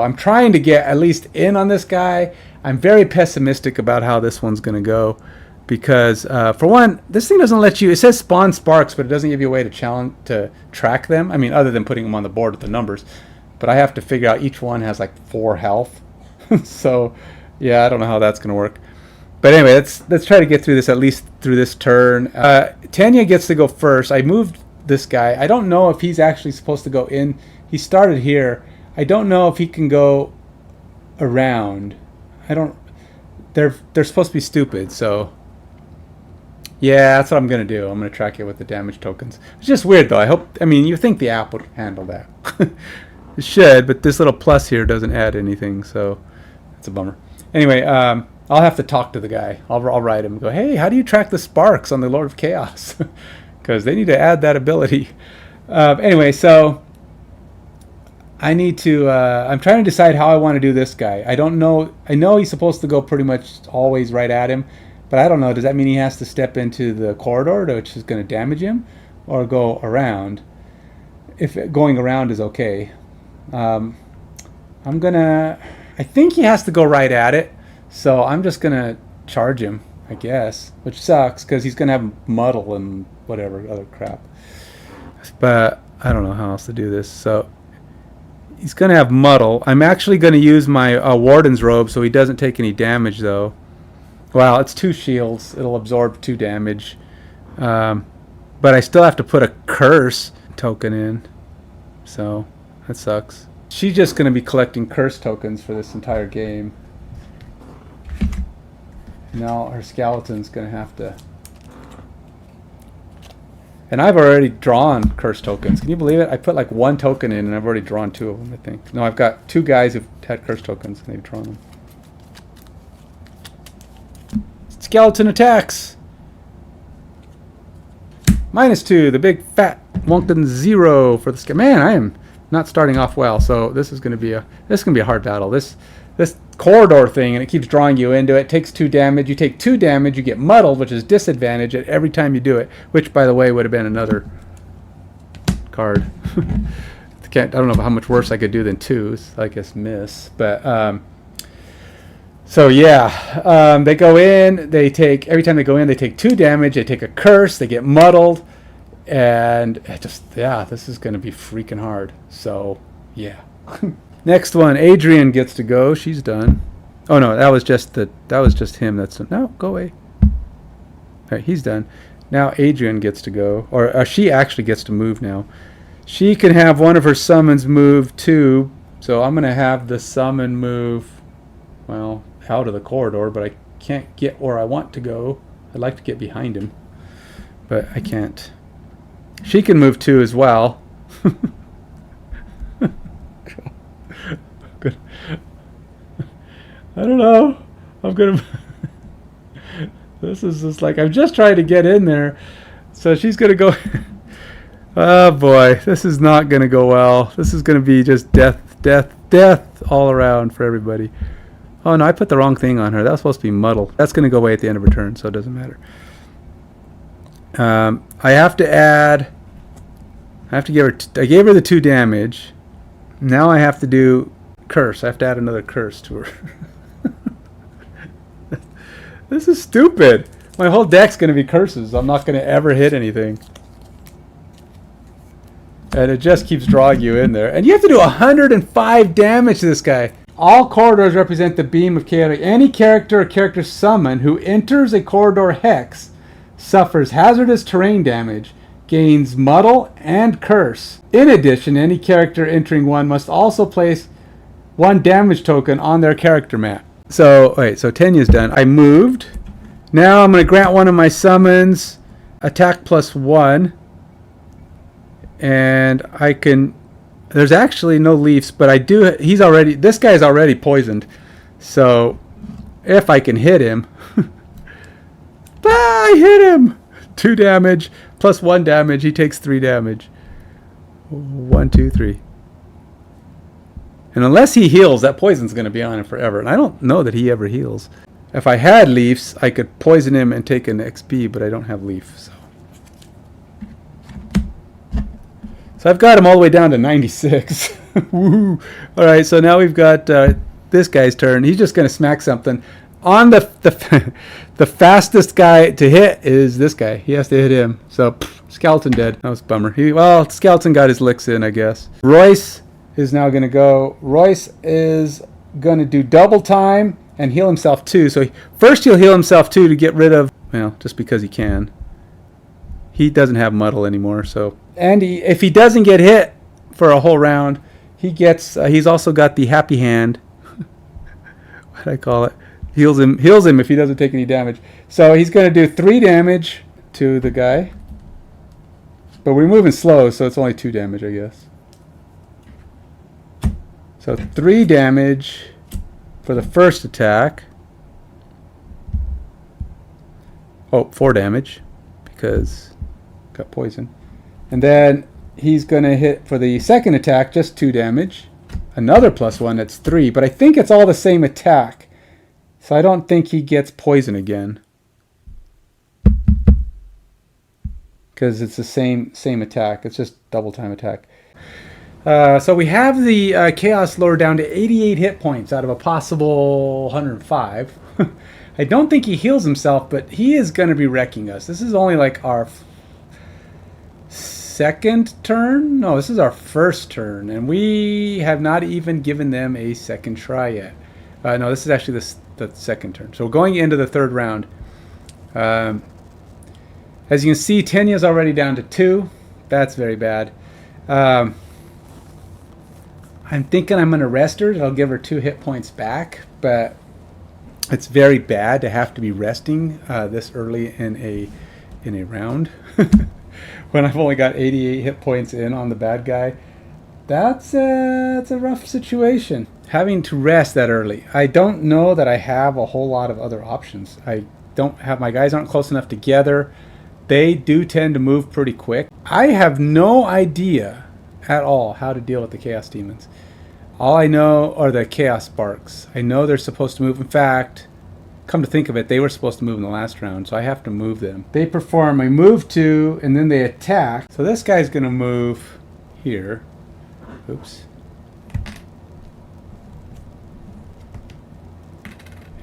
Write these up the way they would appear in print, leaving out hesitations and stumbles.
I'm trying to get at least in on this guy. I'm very pessimistic about how this one's going to go because, for one, this thing doesn't let you. It says spawn sparks, but it doesn't give you a way to track them. I mean, other than putting them on the board with the numbers. But I have to figure out each one has like 4 health. So, yeah, I don't know how that's going to work. But anyway, let's try to get through this, at least through this turn. Tanya gets to go first. I moved this guy. I don't know if he's actually supposed to go in. He started here. I don't know if he can go around. I don't. They're supposed to be stupid, so yeah, that's what I'm gonna do. I'm gonna track it with the damage tokens. It's just weird though. I mean, you think the app would handle that? It should, but this little plus here doesn't add anything, so it's a bummer. Anyway, I'll have to talk to the guy. I'll write him and go, hey, how do you track the sparks on the Lord of Chaos? Because they need to add that ability. Anyway, so I need to, I'm trying to decide how I want to do this guy. I don't know. I know he's supposed to go pretty much always right at him, but I don't know. Does that mean he has to step into the corridor, which is going to damage him, or go around? If going around is okay. I think he has to go right at it, so I'm just going to charge him, I guess, which sucks because he's going to have muddle and whatever other crap. But I don't know how else to do this, so he's going to have muddle. I'm actually going to use my warden's robe so he doesn't take any damage, though. Well, it's 2 shields. It'll absorb 2 damage. But I still have to put a curse token in. So that sucks. She's just going to be collecting curse tokens for this entire game. Now her skeleton's going to have to... And I've already drawn curse tokens. Can you believe it? I put like 1 token in and I've already drawn 2 of them, I think. No, I've got 2 guys who've had curse tokens and they've drawn them. Skeleton attacks! -2, the big fat Moncton 0 for the skeleton. Man, I am not starting off well, so this is going to be a hard battle. This corridor thing, and it keeps drawing you into it. Takes 2 damage. You take 2 damage. You get muddled, which is disadvantage at every time you do it. Which, by the way, would have been another card. I don't know how much worse I could do than 2. So I guess miss. But so yeah, they go in. They take every time they go in, they take 2 damage. They take a curse. They get muddled, and this is going to be freaking hard. So yeah. Next one, Adrian gets to go. She's done. Oh no, that was just him. No, go away. All right, he's done. Now Adrian gets to go, or she actually gets to move now. She can have one of her summons move too. So I'm gonna have the summon move, well, out of the corridor, but I can't get where I want to go. I'd like to get behind him, but I can't. She can move too as well. Good. I don't know. I'm gonna. This is just like I'm just trying to get in there, so she's gonna go. Oh boy, this is not gonna go well. This is gonna be just death all around for everybody. Oh no, I put the wrong thing on her. That was supposed to be muddle. That's gonna go away at the end of her turn, so it doesn't matter. I have to add. I have to give her. I gave her the 2 damage. Now I have to do curse. I have to add another curse to her. This is stupid. My whole deck's going to be curses. I'm not going to ever hit anything. And it just keeps drawing you in there. And you have to do 105 damage to this guy. All corridors represent the beam of chaotic. Any character or character summon who enters a corridor hex suffers hazardous terrain damage, gains muddle and curse. In addition, any character entering one must also place 1 damage token on their character map. So, wait, so Tanya's done. I moved. Now I'm going to grant one of my summons attack +1. And I can... There's actually no leaves, but I do... This guy's already poisoned. So, if I can hit him... I hit him! 2 damage plus 1 damage. He takes 3 damage. 1, 2, 3. And unless he heals, that poison's going to be on him forever. And I don't know that he ever heals. If I had leaves, I could poison him and take an XP, but I don't have leaf. So I've got him all the way down to 96. Woohoo! All right, so now we've got this guy's turn. He's just going to smack something. On the fastest guy to hit is this guy. He has to hit him. So Skeleton dead. That was a bummer. Well, Skeleton got his licks in, I guess. Royce is now going to go. Royce is going to do double time and heal himself too. So first he'll heal himself too to get rid of, well, just because he can. He doesn't have muddle anymore. So, and if he doesn't get hit for a whole round, he gets. He's also got the happy hand. What do I call it? Heals him if he doesn't take any damage. So he's going to do 3 damage to the guy. But we're moving slow, so it's only 2 damage, I guess. So 3 damage for the first attack. Oh, 4 damage because got poison. And then he's going to hit for the second attack, just 2 damage. Another +1, that's 3. But I think it's all the same attack. So I don't think he gets poison again. Because it's the same attack. It's just double time attack. So we have the Chaos Lord down to 88 hit points out of a possible 105. I don't think he heals himself, but he is going to be wrecking us. This is only like our second turn? No, this is our first turn. And we have not even given them a second try yet. No, this is actually the second turn. So going into the third round. As you can see, Tenya's already down to 2. That's very bad. I'm thinking I'm going to rest her. I'll give her 2 hit points back. But it's very bad to have to be resting this early in a round. When I've only got 88 hit points in on the bad guy. That's a rough situation. Having to rest that early. I don't know that I have a whole lot of other options. I don't have, my guys aren't close enough together. They do tend to move pretty quick. I have no idea at all how to deal with the Chaos Demons. All I know are the Chaos Sparks. I know they're supposed to move. In fact, come to think of it, they were supposed to move in the last round, so I have to move them. They perform a move to, and then they attack. So this guy's going to move here. Oops.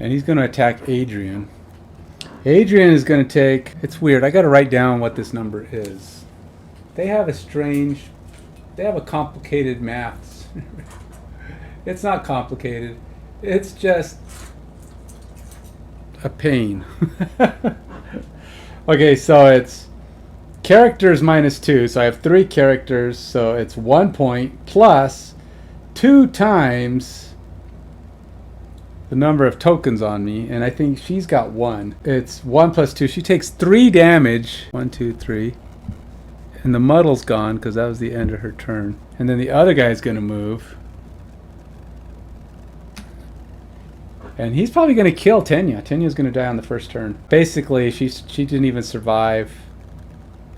And he's going to attack Adrian. Adrian is going to take... It's weird. I got to write down what this number is. They have a strange... They have a complicated maths. It's not complicated. It's just a pain. Okay, so it's characters -2. So I have 3 characters. So it's 1 point plus 2 times... the number of tokens on me, and I think she's got 1. It's 1 plus 2. She takes 3 damage. 1, 2, 3. And the muddle's gone because that was the end of her turn. And then the other guy's going to move. And he's probably going to kill Tenya. Tenya's going to die on the first turn. Basically, she didn't even survive.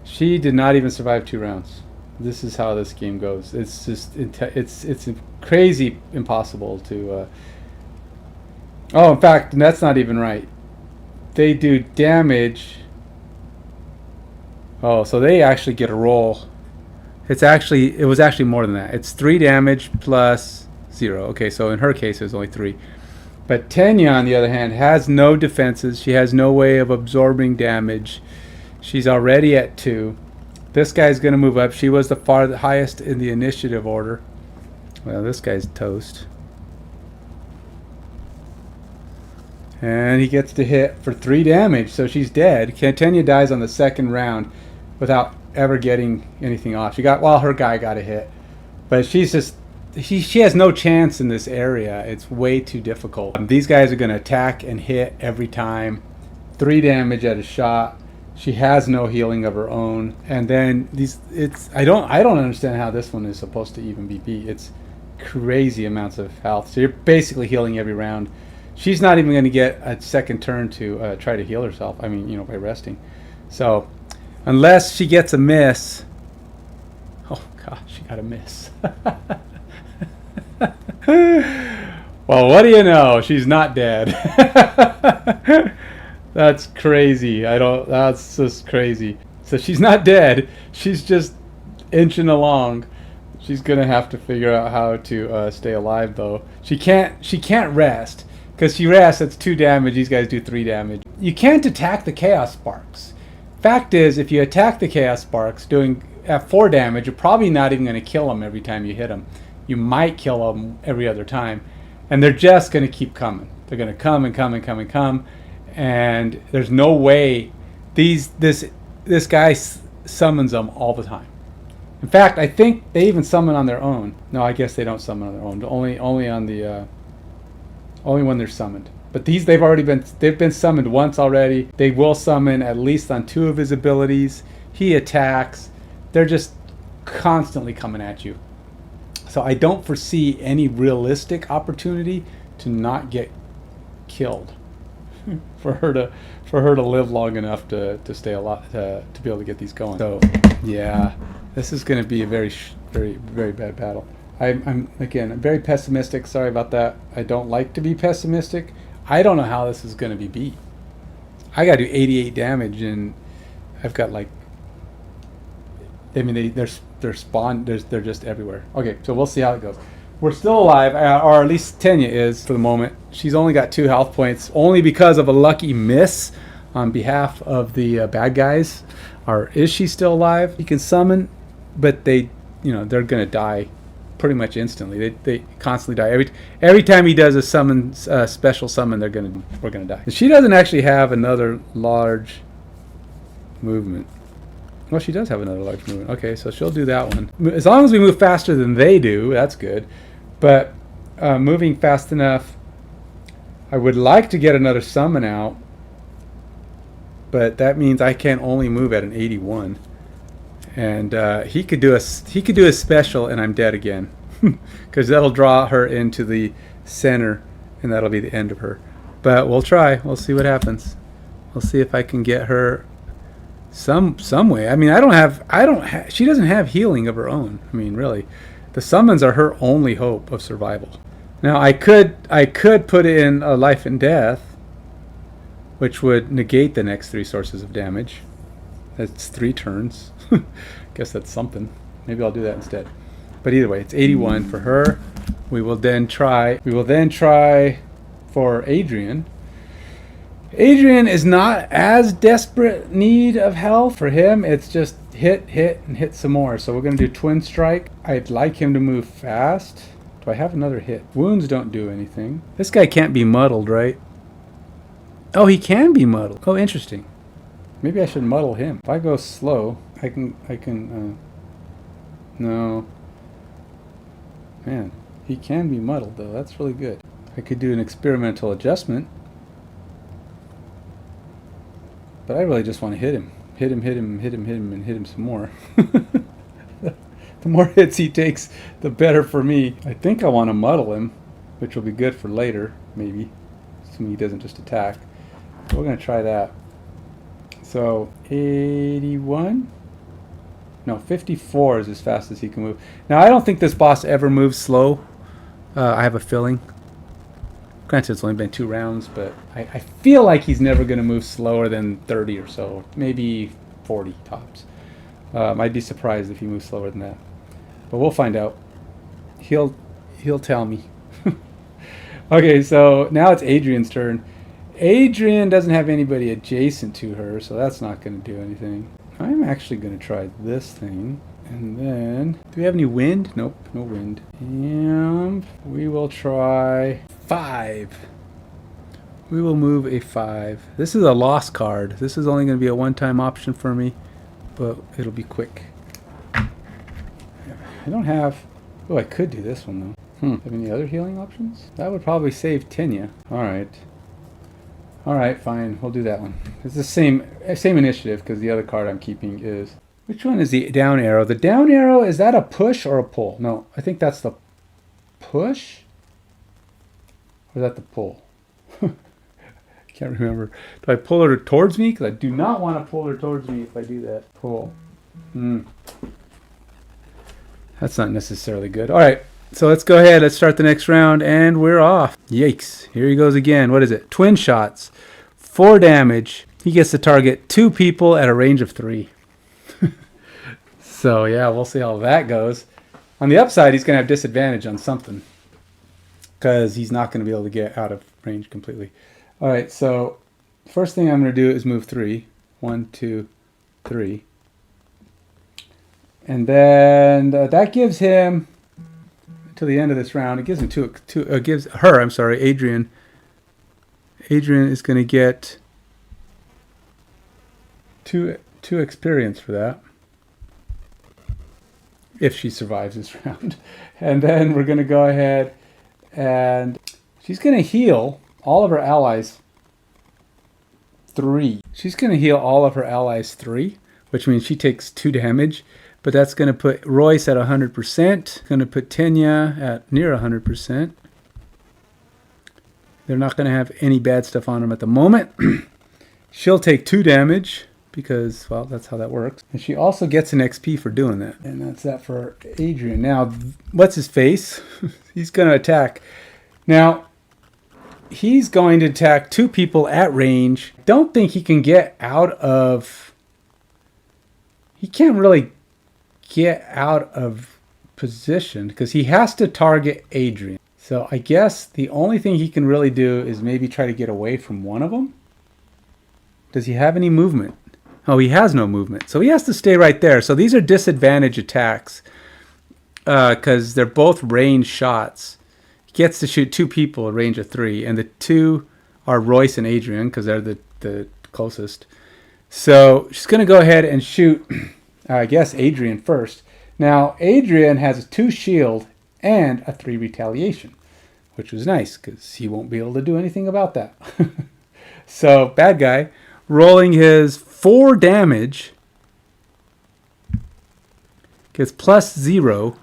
She did not even survive 2 rounds. This is how this game goes. It's just it's crazy impossible to... Oh, in fact, that's not even right. They do damage. Oh, so they actually get a roll. It was actually more than that. It's 3 damage plus 0. Okay, so in her case, it was only 3. But Tenya, on the other hand, has no defenses. She has no way of absorbing damage. She's already at 2. This guy's going to move up. She was the highest in the initiative order. Well, this guy's toast. And he gets to hit for 3 damage, so she's dead. Tenya dies on the second round without ever getting anything off. Her guy got a hit. But she's just, she has no chance in this area. It's way too difficult. These guys are going to attack and hit every time. 3 damage at a shot. She has no healing of her own. And then I don't understand how this one is supposed to even be beat. It's crazy amounts of health. So you're basically healing every round. She's not even going to get a second turn to try to heal herself. I mean, by resting. So, unless she gets a miss. Oh, gosh, she got a miss. Well, what do you know? She's not dead. That's crazy. That's just crazy. So she's not dead. She's just inching along. She's gonna have to figure out how to stay alive, though. She can't rest, because she rests, it's 2 damage. These guys do 3 damage. You can't attack the Chaos Sparks. Fact is, if you attack the Chaos Sparks doing at 4 damage, you're probably not even gonna kill them every time you hit them. You might kill them every other time, and they're just gonna keep coming. They're gonna come and come and come and come, and there's no way this guy summons them all the time. In fact, I think they even summon on their own. No, I guess they don't summon on their own. Only when they're summoned. But they've been summoned once already. They will summon at least on 2 of his abilities. He attacks. They're just constantly coming at you. So I don't foresee any realistic opportunity to not get killed for her to live long enough to stay alive, to be able to get these going. So yeah, this is going to be a very very bad battle. I'm very pessimistic. Sorry about that. I don't like to be pessimistic. I don't know how this is going to be beat. I got to do 88 damage, and I've got like, I mean, they're spawned. They're just everywhere. Okay, so we'll see how it goes. We're still alive, or at least Tanya is for the moment. She's only got 2 health points, only because of a lucky miss on behalf of the bad guys. Or is she still alive? He can summon, but they're gonna die pretty much instantly. They constantly die. Every time he does a summon, special summon, we're gonna die. She doesn't actually have another large movement. Well, she does have another large movement. Okay, so she'll do that one. As long as we move faster than they do, that's good. But moving fast enough, I would like to get another summon out, but that means I can only move at an 81. And he could do a special, and I'm dead again, because that'll draw her into the center, and that'll be the end of her. But we'll try. We'll see what happens. We'll see if I can get her some way. I mean, she doesn't have healing of her own. I mean, really, the summons are her only hope of survival. Now I could put in a life and death, which would negate the next 3 sources of damage. That's 3 turns. Guess that's something. Maybe I'll do that instead. But either way, it's 81 for her. We will then try for Adrian. Adrian is not as desperate need of health. For him, it's just hit, and hit some more. So we're going to do Twin Strike. I'd like him to move fast. Do I have another hit? Wounds don't do anything. This guy can't be muddled, right? Oh, he can be muddled. Oh, interesting. Maybe I should muddle him. If I go slow, I can, no. Man, he can be muddled, though. That's really good. I could do an experimental adjustment. But I really just want to hit him. Hit him, and hit him some more. The more hits he takes, the better for me. I think I want to muddle him, which will be good for later, maybe. Assuming he doesn't just attack. But we're going to try that. So, 81? No, 54 is as fast as he can move. Now, I don't think this boss ever moves slow. I have a feeling. Granted, it's only been 2 rounds, but I feel like he's never going to move slower than 30 or so. Maybe 40 tops. I'd be surprised if he moves slower than that. But we'll find out. He'll tell me. Okay, so now it's Adrian's turn. Adrian doesn't have anybody adjacent to her, so that's not going to do anything. I'm actually going to try this thing. And then, do we have any wind? Nope, no wind. And we will try 5. We will move a 5. This is a lost card. This is only going to be a one-time option for me, but it'll be quick. I don't have... Oh, I could do this one, though. Have any other healing options? That would probably save Tanya. Alright. Alright, fine. We'll do that one. It's the same initiative, because the other card I'm keeping is... Which one is the down arrow? The down arrow, is that a push or a pull? No, I think that's the push? Or is that the pull? Can't remember. Do I pull her towards me? Because I do not want to pull her towards me if I do that. Pull. That's not necessarily good. All right, so let's go ahead. Let's start the next round, and we're off. Yikes. Here he goes again. What is it? Twin shots. 4 damage. He gets to target 2 people at a range of 3. So yeah, we'll see how that goes. On the upside, he's going to have disadvantage on something because he's not going to be able to get out of range completely. All right, so first thing I'm going to do is move 3. 1, 2, 3. And then that gives him, to the end of this round, it gives him gives her, I'm sorry, Adrian. Adrian is going to get two experience for that, if she survives this round. And then we're going to go ahead and she's going to heal all of her allies 3. She's going to heal all of her allies 3, which means she takes 2 damage. But that's going to put Royce at 100%. Going to put Tenya at near 100%. They're not going to have any bad stuff on them at the moment. She'll take 2 damage because, well, that's how that works. And she also gets an XP for doing that. And that's that for Adrian. Now, what's his face? He's going to attack. Now, he's going to attack 2 people at range. Don't think he can get out of... He can't really get out of position because he has to target Adrian. So I guess the only thing he can really do is maybe try to get away from one of them. Does he have any movement? Oh, he has no movement. So he has to stay right there. So these are disadvantage attacks because they're both range shots. He gets to shoot 2 people at range of 3, and the 2 are Royce and Adrian because they're the closest. So she's going to go ahead and shoot, I guess, Adrian first. Now, Adrian has a 2 shield and a 3 retaliation, which was nice because he won't be able to do anything about that. So, bad guy, rolling his 4 damage, gets +0.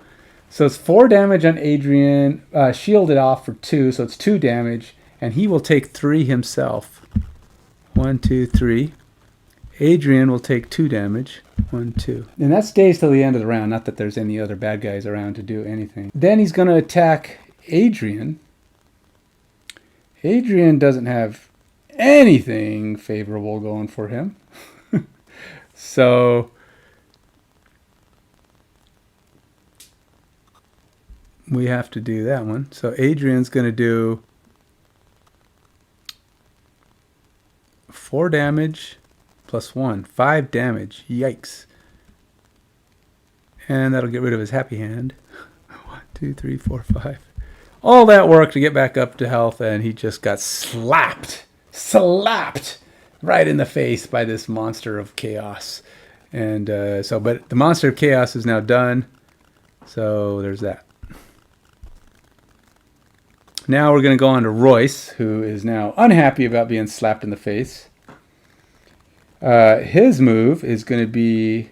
So it's 4 damage on Adrian, shielded off for 2, so it's 2 damage, and he will take 3 himself. 1, 2, 3. Adrian will take 2 damage. 1, 2. And that stays till the end of the round, not that there's any other bad guys around to do anything. Then he's going to attack Adrian. Adrian doesn't have anything favorable going for him. So we have to do that one. So Adrian's going to do 4 damage plus 1. 5 damage. Yikes. And that'll get rid of his happy hand. 1, 2, 3, 4, 5. All that work to get back up to health, and he just got slapped right in the face by this monster of chaos. And but the monster of chaos is now done. So there's that. Now we're going to go on to Royce, who is now unhappy about being slapped in the face. His move is going to be...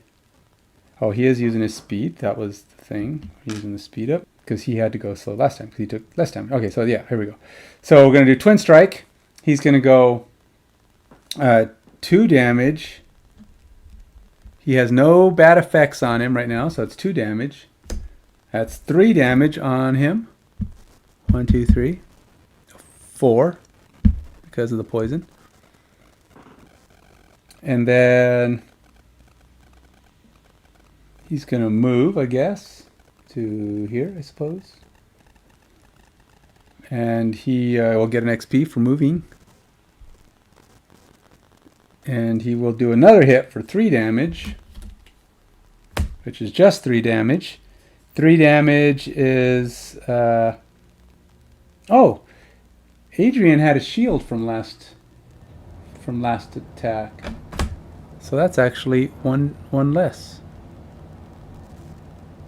Oh, he is using his speed. That was the thing. Using the speed up. Because he had to go slow last time. Because he took less time. Okay, so yeah, here we go. So we're going to do Twin Strike. He's going to go 2 damage. He has no bad effects on him right now, so it's 2 damage. That's 3 damage on him. 1, 2, 3. 4. Because of the poison. And then he's going to move, I guess, to here, I suppose. And he will get an XP for moving. And he will do another hit for 3 damage, which is just 3 damage. 3 damage is... oh! Adrian had a shield from last attack. So that's actually one less.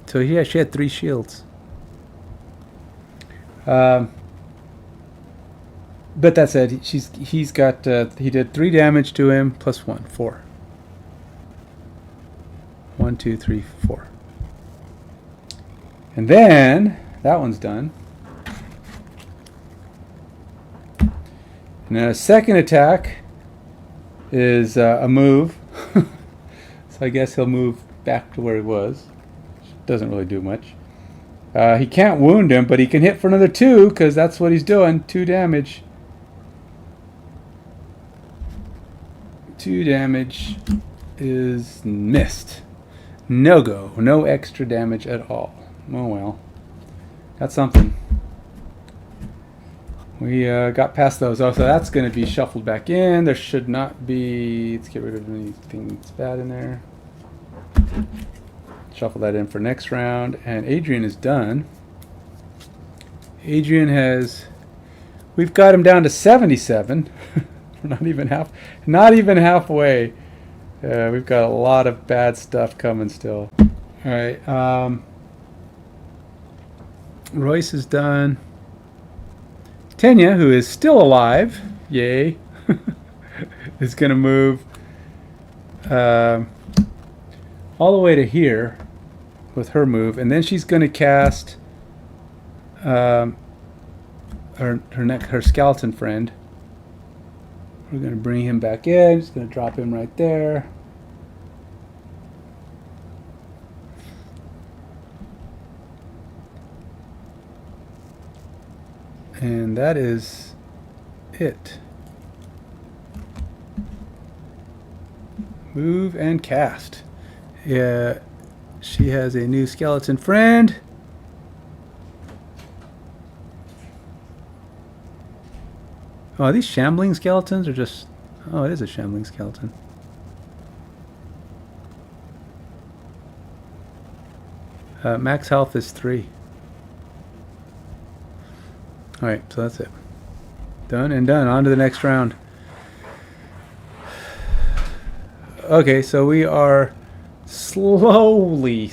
So yeah, she had 3 shields. But that said, he's got he did 3 damage to him plus 1, 4. 1, 2, 3, 4. And then that one's done. And then a second attack is a move. So I guess he'll move back to where he was. Doesn't really do much. He can't wound him, but he can hit for another 2 because that's what he's doing. 2 damage. 2 damage is missed. No go. No extra damage at all. Oh well. That's something. We got past those. Oh, so that's going to be shuffled back in. There should not be... Let's get rid of anything that's bad in there. Shuffle that in for next round. And Adrian is done. Adrian has... We've got him down to 77. not even halfway. We've got a lot of bad stuff coming still. All right. Royce is done. Tanya, who is still alive, yay, is going to move all the way to here with her move, and then she's going to cast her skeleton friend. We're going to bring him back in. Just going to drop him right there. And that is it. Move and cast. Yeah, she has a new skeleton friend. Oh, are these shambling skeletons or just... Oh, it is a shambling skeleton. Max health is 3. Alright, so that's it. Done and done. On to the next round. Okay, so we are slowly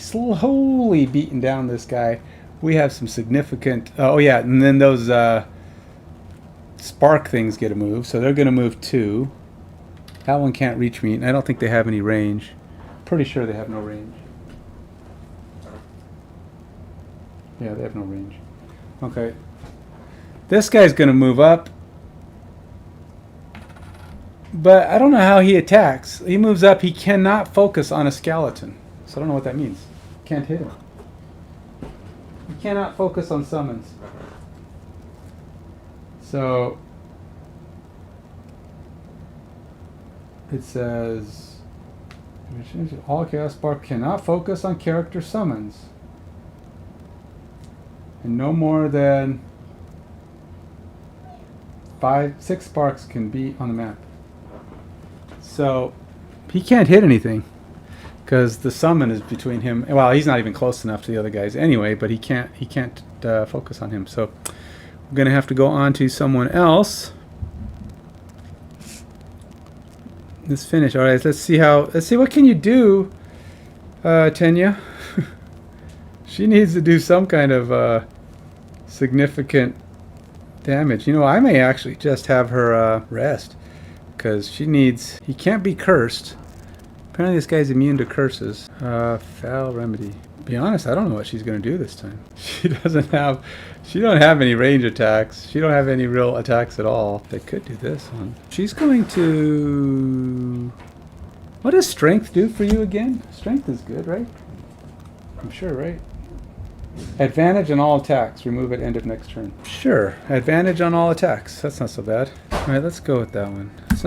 beating down this guy. We have some significant... Oh, yeah, and then those spark things get a move, so they're going to move 2. That one can't reach me, and I don't think they have any range. Pretty sure they have no range. Yeah, they have no range. Okay. This guy's going to move up. But I don't know how he attacks. He moves up. He cannot focus on a skeleton. So I don't know what that means. Can't hit him. He cannot focus on summons. So it says all Chaos Spark cannot focus on character summons. And no more than 6 sparks can be on the map. So he can't hit anything because the summon is between him. Well, he's not even close enough to the other guys anyway, but he can't focus on him. So we're gonna have to go on to someone else. Let's finish. All right, let's see what can you do, Tanya. She needs to do some kind of significant damage. You know, I may actually just have her rest because she needs... He can't be cursed. Apparently this guy's immune to curses. Foul remedy. Be honest, I don't know what she's going to do this time. She don't have any range attacks. She don't have any real attacks at all. They could do this one. She's going to... What does strength do for you again? Strength is good, right? I'm sure, right? Advantage on all attacks. Remove at end of next turn. Sure. Advantage on all attacks. That's not so bad. Alright, let's go with that one. It's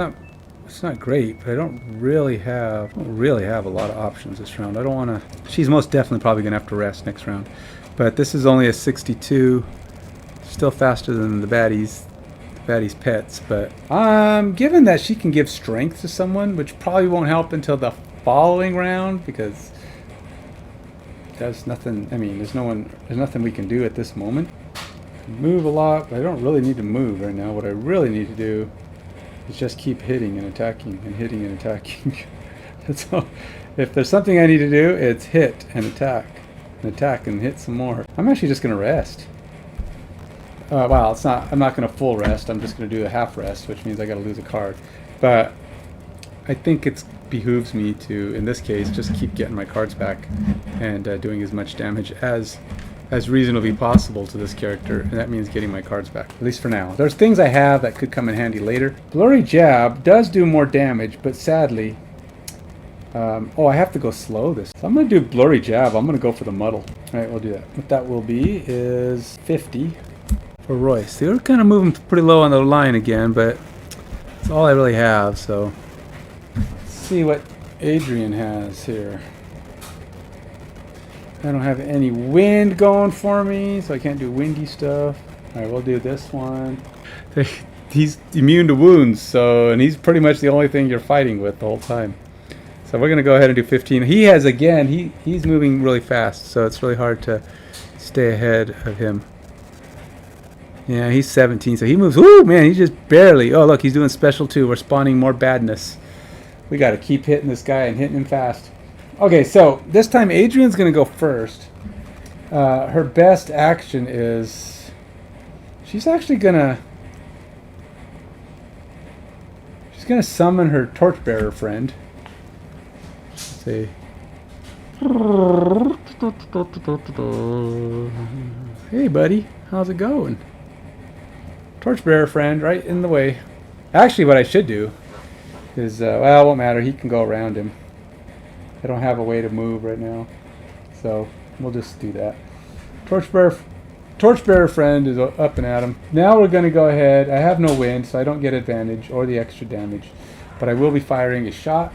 not great, but I don't really have a lot of options this round. I don't want to... She's most definitely probably going to have to rest next round. But this is only a 62. Still faster than the baddies' pets. But given that she can give strength to someone, which probably won't help until the following round, because there's nothing... I mean, there's nothing we can do at this moment. Move a lot, but I don't really need to move right now. What I really need to do is just keep hitting and attacking and hitting and attacking. That's all. If there's something I need to do, it's hit and attack and hit some more. I'm actually just going to rest. Well, it's not. I'm not going to full rest. I'm just going to do a half rest, which means I got to lose a card. But I think it behooves me to, in this case, just keep getting my cards back and doing as much damage as reasonably possible to this character, and that means getting my cards back, at least for now. There's things I have that could come in handy later. Blurry Jab does do more damage, but sadly... oh, I have to go slow this. So I'm going to do Blurry Jab. I'm going to go for the muddle. Alright, we'll do that. What that will be is 50 for Royce. They were kind of moving pretty low on the line again, but that's all I really have, so... Let's see what Adrian has here. I don't have any wind going for me, so I can't do windy stuff. Alright, we'll do this one. He's immune to wounds, so, and he's pretty much the only thing you're fighting with the whole time. So we're going to go ahead and do 15. He has, again, he's moving really fast, so it's really hard to stay ahead of him. Yeah, he's 17, so he moves. Ooh, man, he's just barely. Oh, look, he's doing special too. We're spawning more badness. We got to keep hitting this guy and hitting him fast. Okay, so this time Adrian's going to go first. Her best action is she's actually going to summon her torchbearer friend. Let's see. Hey, buddy, how's it going? Torchbearer friend, right in the way. Actually, what I should do is, well, it won't matter. He can go around him. I don't have a way to move right now, so we'll just do that. Torchbearer friend is up and at him. Now we're going to go ahead. I have no wind, so I don't get advantage or the extra damage, but I will be firing a shot.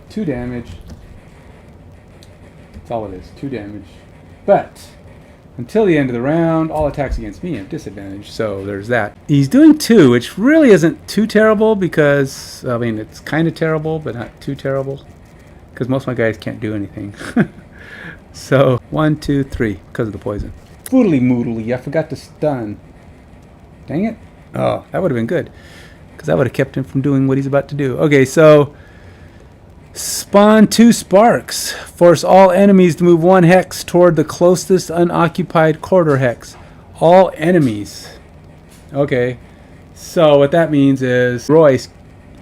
2 damage. That's all it is. 2 damage. But until the end of the round, all attacks against me have disadvantage, so there's that. He's doing 2, which really isn't too terrible because, I mean, it's kind of terrible, but not too terrible. Because most of my guys can't do anything. So, 1, 2, 3, because of the poison. Foodly moodly, I forgot to stun. Dang it. Oh, that would have been good. Because that would have kept him from doing what he's about to do. Okay, so spawn 2 sparks. Force all enemies to move 1 hex toward the closest unoccupied quarter hex. All enemies. Okay, so what that means is Royce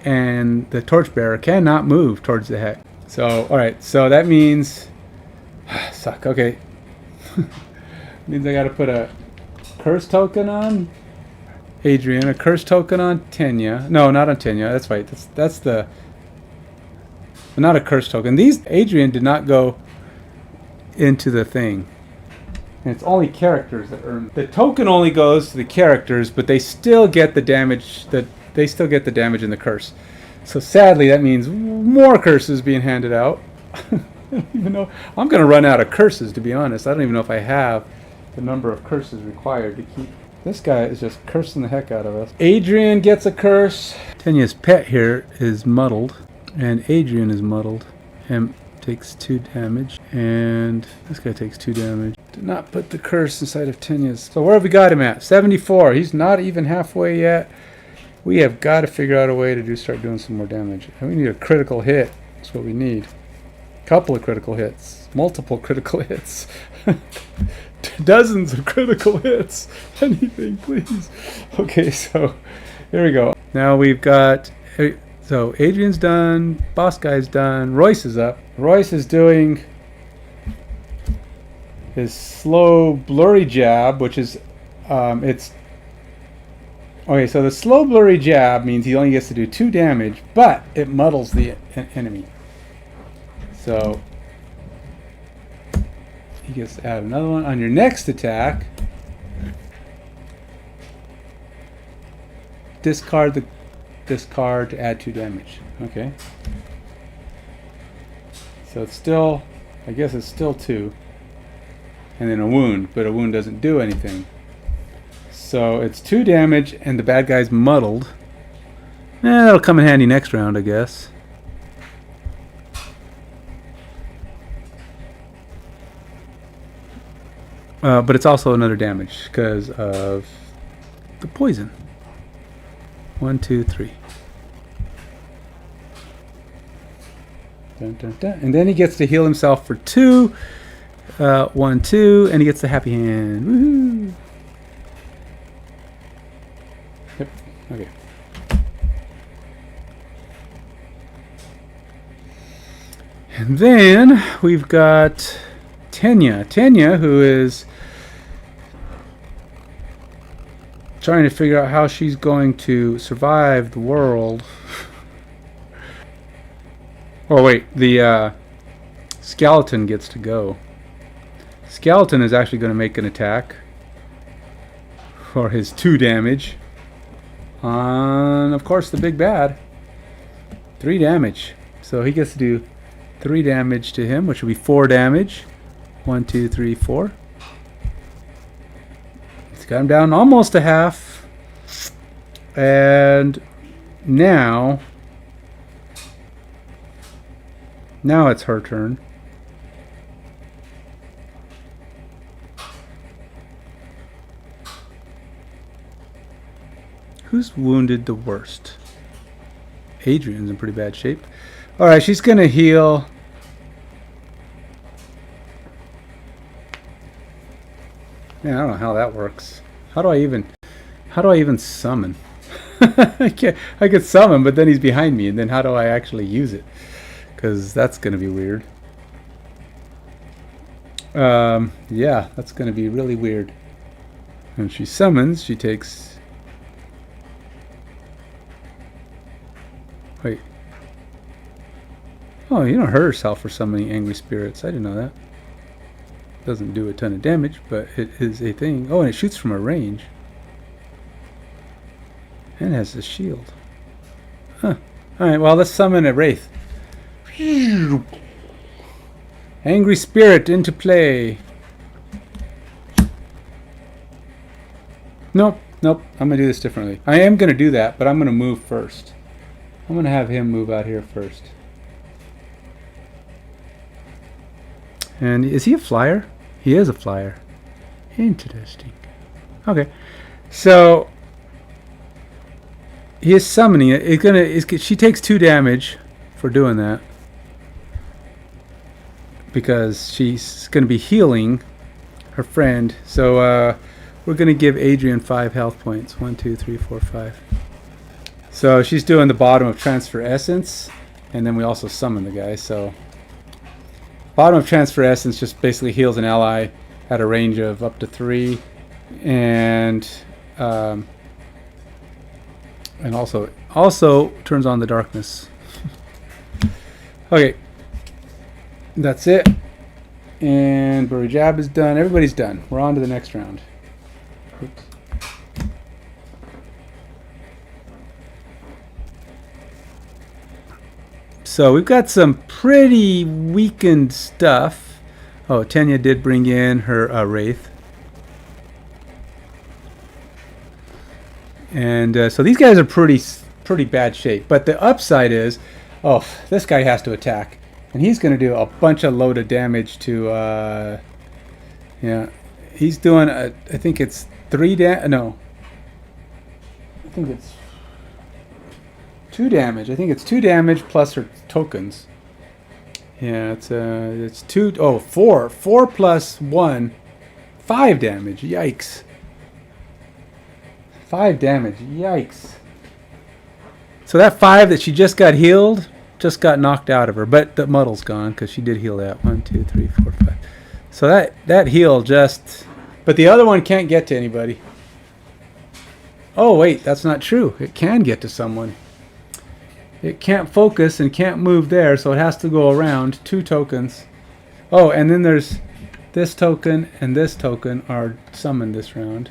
and the torchbearer cannot move towards the hex. So, alright, so that means... Suck, okay. Means I gotta put a curse token on Adrian, a curse token on Tenya. No, not on Tenya, that's right. That's the... Not a curse token. These, Adrian did not go into the thing. And it's only characters that earn... The token only goes to the characters, but they still get the damage, they still get the damage in the curse. So sadly, that means more curses being handed out. I don't even know. I'm going to run out of curses, to be honest. I don't even know if I have the number of curses required to keep. This guy is just cursing the heck out of us. Adrian gets a curse. Tenya's pet here is muddled, and Adrian is muddled. And takes 2 damage, and this guy takes 2 damage. Did not put the curse inside of Tenya's. So where have we got him at? 74. He's not even halfway yet. We have got to figure out a way to start doing some more damage. And we need a critical hit. That's what we need. Couple of critical hits. Multiple critical hits. Dozens of critical hits. Anything, please. Okay, so here we go. Now we've got... So Adrian's done. Boss guy's done. Royce is up. Royce is doing his slow, blurry jab, which is... it's... Okay, so the slow blurry jab means he only gets to do 2 damage, but it muddles the enemy. So he gets to add another one on your next attack. Discard to add 2 damage. Okay. So it's still, I guess it's still 2. And then a wound, but a wound doesn't do anything. So it's 2 damage, and the bad guy's muddled. That'll come in handy next round, I guess. But it's also another damage because of the poison. 1, 2, 3. Dun, dun, dun. And then he gets to heal himself for 2. 1, 2, and he gets the happy hand. Woohoo! Yep. Okay. And then we've got Tenya. Tenya, who is trying to figure out how she's going to survive the world. Oh wait, the skeleton gets to go. Skeleton is actually going to make an attack for his 2 damage on, of course, the big bad. 3 damage. So he gets to do 3 damage to him, which will be 4 damage. 1, 2, 3, 4. It's got him down almost a half. And now it's her turn. Who's wounded the worst? Adrian's in pretty bad shape. Alright, she's gonna heal. Man, I don't know how that works. How do I even summon? I could summon, but then he's behind me, and then how do I actually use it? Because that's gonna be weird. Yeah, that's gonna be really weird. When she summons, she takes... Wait. Oh, you don't hurt herself for summoning angry spirits. I didn't know that. Doesn't do a ton of damage, but it is a thing. Oh, and it shoots from a range. And has a shield. Huh. Alright, well, let's summon a wraith. Angry spirit into play. Nope, nope. I'm going to do this differently. I am going to do that, but I'm going to move first. I'm going to have him move out here first. And is he a flyer? He is a flyer. Interesting. Okay. So he is summoning it. She takes 2 damage for doing that. Because she's going to be healing her friend. So we're going to give Adrian 5 health points. 1, 2, 3, 4, 5. So she's doing the bottom of transfer essence, and then we also summon the guy. So bottom of transfer essence just basically heals an ally at a range of up to 3, and also turns on the darkness. Okay, that's it. And Bury Jab is done. Everybody's done. We're on to the next round. Oops. So we've got some pretty weakened stuff. Oh, Tanya did bring in her wraith. And so these guys are pretty bad shape. But the upside is, oh, this guy has to attack. And he's going to do a bunch of load of damage to, yeah. He's doing, I think it's 3 no. I think it's 2 damage. I think it's 2 damage plus her tokens. Yeah, it's 2, oh, 4. 4 plus 1. 5 damage. Yikes. 5 damage. Yikes. So that 5 that she just got healed just got knocked out of her. But the muddle's gone because she did heal that. 1, 2, 3, 4, 5. So that heal just... But the other one can't get to anybody. Oh, wait. That's not true. It can get to someone. It can't focus and can't move there, so it has to go around. 2 tokens. Oh, and then there's this token and this token are summoned this round.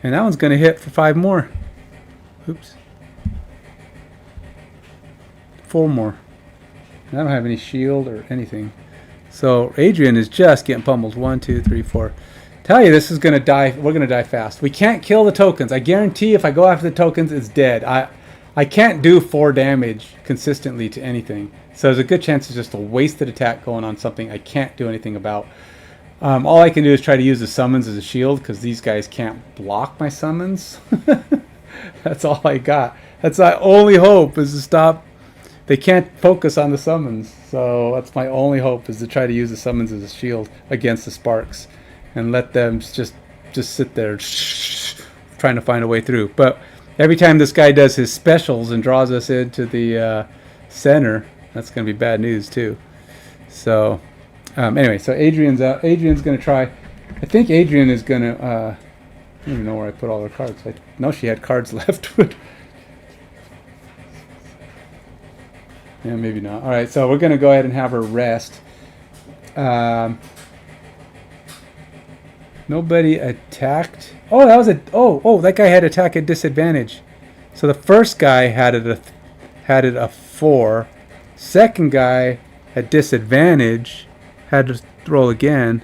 And that one's going to hit for 5 more. Oops. 4 more. And I don't have any shield or anything. So Adrian is just getting pummeled. 1, 2, 3, 4. Tell you, this is going to die. We're going to die fast. We can't kill the tokens. I guarantee if I go after the tokens, it's dead. I can't do 4 damage consistently to anything. So there's a good chance it's just a wasted attack going on something I can't do anything about. All I can do is try to use the summons as a shield because these guys can't block my summons. That's all I got. That's my only hope is to stop. They can't focus on the summons. So that's my only hope is to try to use the summons as a shield against the sparks. And let them just sit there trying to find a way through. But every time this guy does his specials and draws us into the center, that's going to be bad news too. So anyway, so Adrian's out. Adrian's going to try. I think Adrian is going to... I don't even know where I put all her cards. I know she had cards left. Yeah, maybe not. All right, so we're going to go ahead and have her rest. Nobody attacked. Oh, that was a... Oh, that guy had attack at disadvantage. So the first guy had it a 4. Second guy at disadvantage had roll again,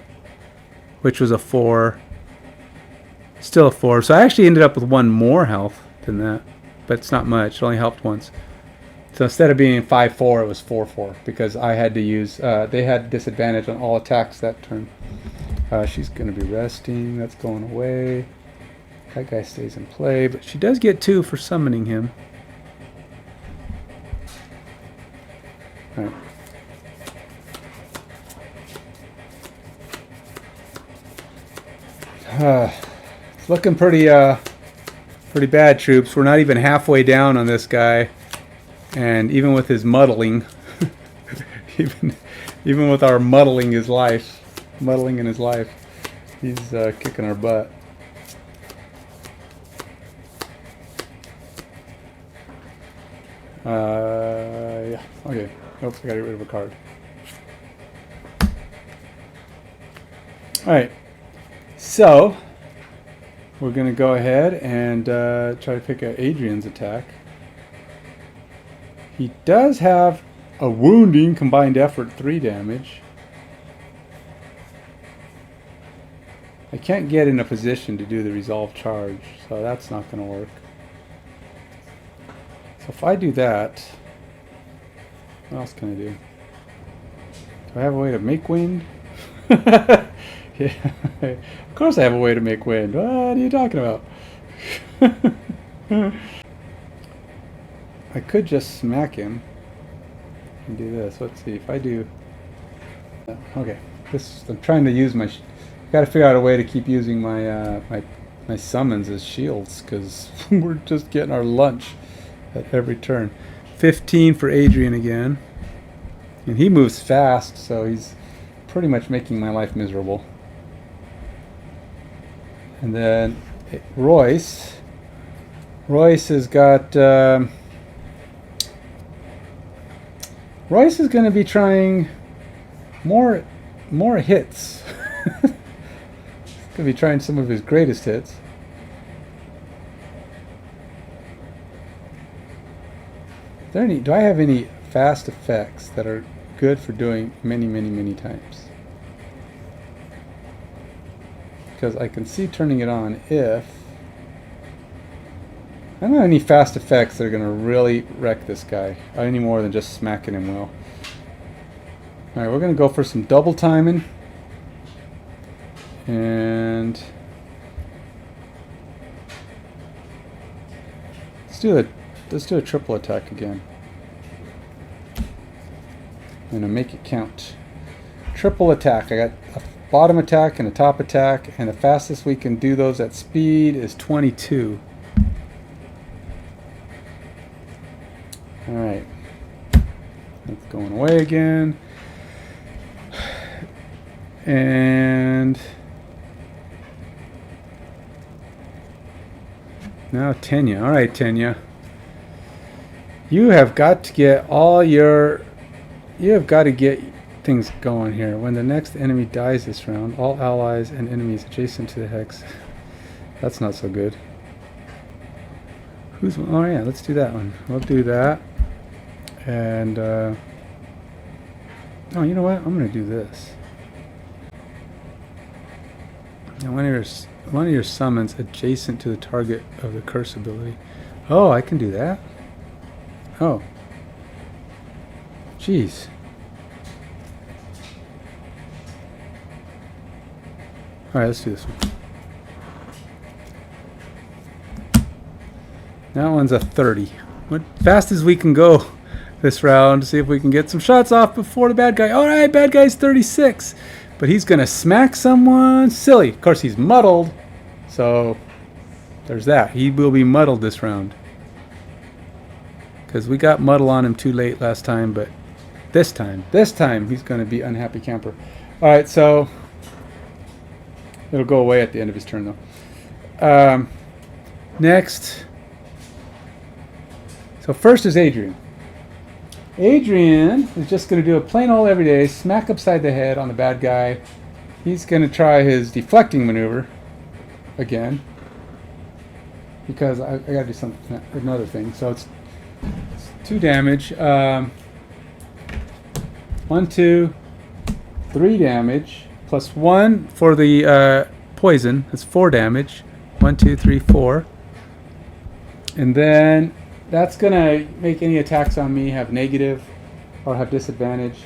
which was a 4. Still a 4. So I actually ended up with 1 more health than that, but it's not much. It only helped once. So instead of being 5-4, it was 4-4 because I had to use. They had disadvantage on all attacks that turn. She's going to be resting. That's going away. That guy stays in play, but she does get 2 for summoning him. All right. It's looking pretty bad, troops. We're not even halfway down on this guy, and even with his muddling, even with our muddling in his life, he's kicking our butt. Yeah. Okay. Oops, I got to get rid of a card. All right. So we're going to go ahead and try to pick out Adrian's attack. He does have a wounding combined effort 3 damage. I can't get in a position to do the resolve charge, so that's not going to work. So if I do that, what else can I do? Do I have a way to make wind? Yeah. Of course I have a way to make wind. What are you talking about? I could just smack him and do this. Let's see if I do. Okay, I'm trying to use my. Got to figure out a way to keep using my my summons as shields because we're just getting our lunch at every turn. 15 for Adrian again, and he moves fast, so he's pretty much making my life miserable. And then Royce has got. Royce is going to be trying more hits. He's going to be trying some of his greatest hits. Do I have any fast effects that are good for doing many times? Because I can see turning it on if I don't have any fast effects that are going to really wreck this guy any more than just smacking him well. Alright, we're going to go for some double timing. And let's do a triple attack again. I'm going to make it count. Triple attack. I got a bottom attack and a top attack, and the fastest we can do those at speed is 22. Alright. That's going away again. And now Tenya. Alright, Tenya. You have got to get things going here. When the next enemy dies this round, all allies and enemies adjacent to the hex. That's not so good. Oh yeah, let's do that one. We'll do that. And oh, you know what? I'm going to do this. Now one of your summons adjacent to the target of the curse ability. Oh, I can do that? Oh. Jeez. Alright, let's do this one. That one's a 30. What fast as we can go this round to see if we can get some shots off before the bad guy. Alright, bad guy's 36. But he's going to smack someone silly. Of course, he's muddled. So, there's that. He will be muddled this round. Because we got muddle on him too late last time. But this time he's going to be unhappy camper. Alright, so it'll go away at the end of his turn, though. Next. So first is Adrian. Adrian is just going to do a plain old everyday smack upside the head on the bad guy. He's going to try his deflecting maneuver again. Because I got to do another thing. So it's 2 damage. 1, 2, 3 damage plus 1 for the poison. That's 4 damage. 1, 2, 3, 4. And then that's gonna make any attacks on me have negative or have disadvantage.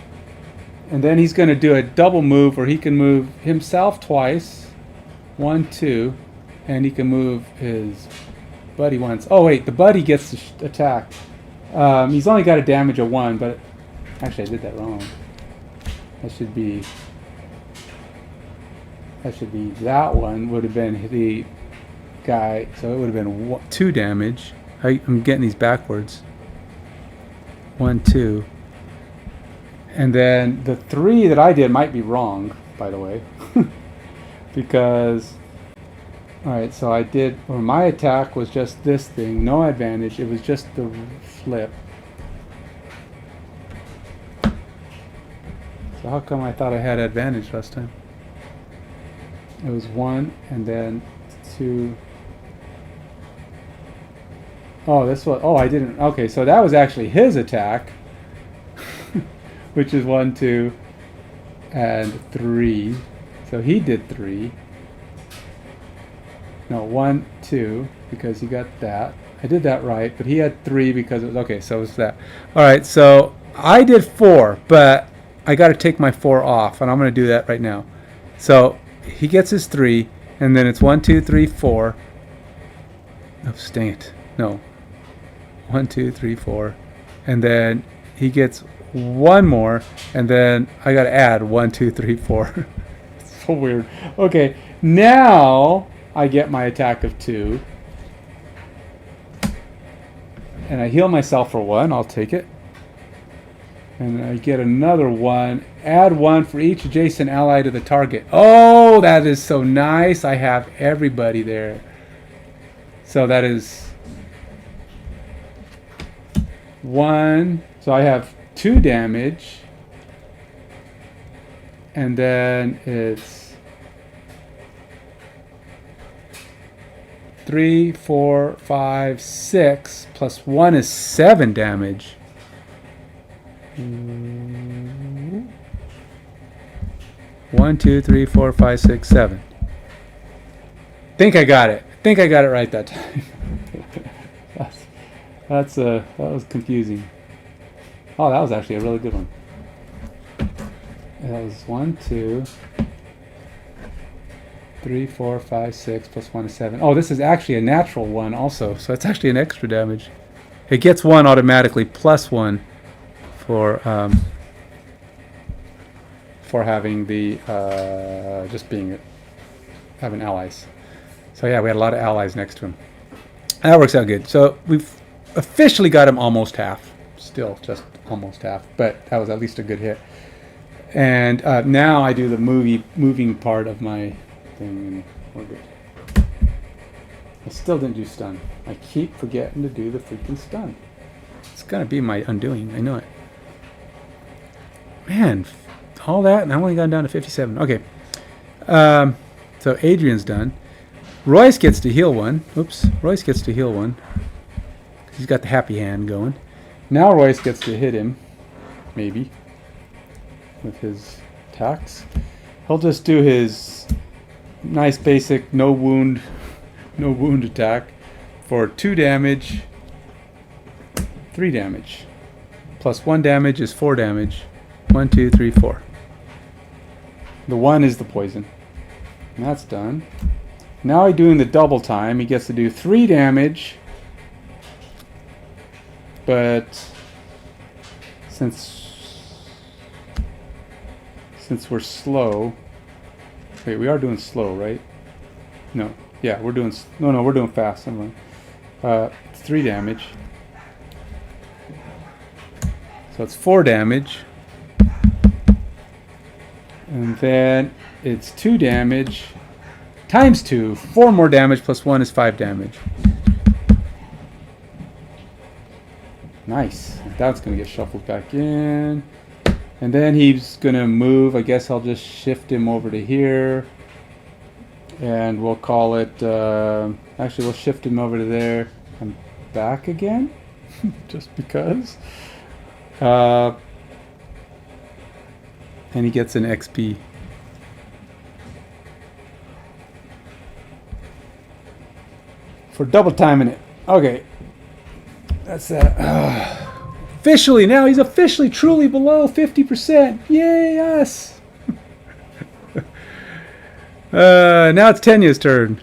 And then he's gonna do a double move where he can move himself twice. 1, 2, and he can move his buddy once. Oh wait, the buddy gets to attack. He's only got a damage of 1, but actually I did that wrong. That should be that one would have been the guy, so it would have been 2 damage. I'm getting these backwards. 1, 2. And then the 3 that I did might be wrong, by the way. Because, alright, so I did, or my attack was just this thing, no advantage, it was just the flip. So how come I thought I had advantage last time? It was 1 and then 2. Oh, this was, oh, I didn't, okay, so that was actually his attack. Which is 1, 2, and 3. So he did 3. No, 1, 2, because he got that. I did that right, but he had 3 because it was, okay, so it's that. Alright, so I did 4, but I got to take my 4 off, and I'm going to do that right now. So he gets his 3, and then it's 1, 2, 3, 4. Oh, stay it. No. 1, 2, 3, 4. And then he gets 1 more, and then I gotta add 1, 2, 3, 4. It's so weird. Okay, now I get my attack of 2, and I heal myself for 1. I'll take it, and I get another 1. Add 1 for each adjacent ally to the target. Oh, that is so nice. I have everybody there. So that is 1. So I have 2 damage, and then it's 3, 4, 5, 6 plus 1 is 7 damage. 1, 2, 3, 4, 5, 6, 7. Think I got it. Think I got it right that time. that was confusing. Oh, that was actually a really good one. That was 1, 2, 3, 4, 5, 6 plus 1 is 7. Oh, this is actually a natural 1 also, so it's actually an extra damage. It gets 1 automatically plus 1 for having the just being having allies. So yeah, we had a lot of allies next to him. That works out good. So we've officially got him almost half. Still just almost half, but that was at least a good hit. And now I do the moving part of my thing, and we're good. I still didn't do stun. I keep forgetting to do the freaking stun. It's gonna be my undoing. I know it. Man, all that, and I only got down to 57. Okay. So Adrian's done. Royce gets to heal 1. Oops. Royce gets to heal 1. He's got the happy hand going. Now Royce gets to hit him, maybe, with his attacks. He'll just do his nice basic no wound attack for 2 damage, 3 damage. Plus 1 damage is 4 damage. 1, 2, 3, 4. The 1 is the poison. And that's done. Now he's doing the double time. He gets to do 3 damage. But since we're slow, wait, we are doing slow, right? No, yeah, we're doing we're doing fast. Never mind. 3 damage, so it's 4 damage, and then it's 2 damage times 2, 4 more damage plus 1 is 5 damage. Nice. That's going to get shuffled back in. And then he's going to move. I guess I'll just shift him over to here. And we'll call it... actually, we'll shift him over to there. And back again? Just because. And he gets an XP. For double timing it. Okay. That's that. Officially, now he's officially truly below 50%. Yay, us. Now it's Tenya's turn.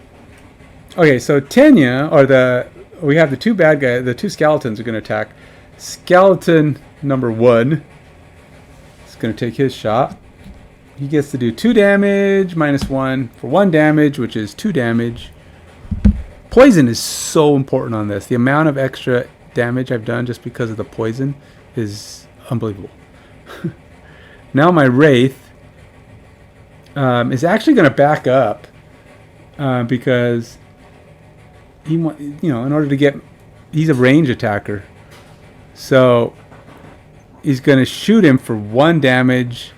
Okay, so Tenya, or we have the two bad guys, the two skeletons are going to attack. Skeleton number 1 is going to take his shot. He gets to do 2 damage, -1 for 1 damage, which is 2 damage. Poison is so important on this. The amount of extra damage I've done just because of the poison is unbelievable. Now my Wraith is actually going to back up because he in order to get, he's a range attacker, so he's going to shoot him for 1 damage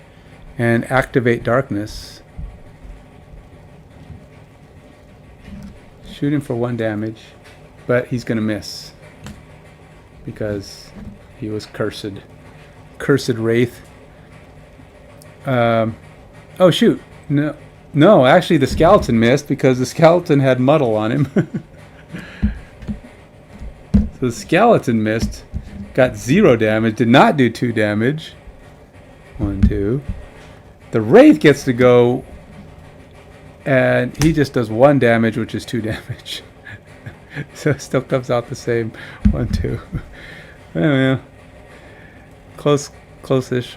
and activate darkness. Shoot him for 1 damage, but he's going to miss because he was cursed. Cursed Wraith. Oh shoot, no, actually the skeleton missed because the skeleton had muddle on him. So the skeleton missed, got 0 damage, did not do 2 damage. 1, 2. The Wraith gets to go, and he just does 1 damage, which is 2 damage. So it still comes out the same. 1, 2. Oh yeah, close-ish.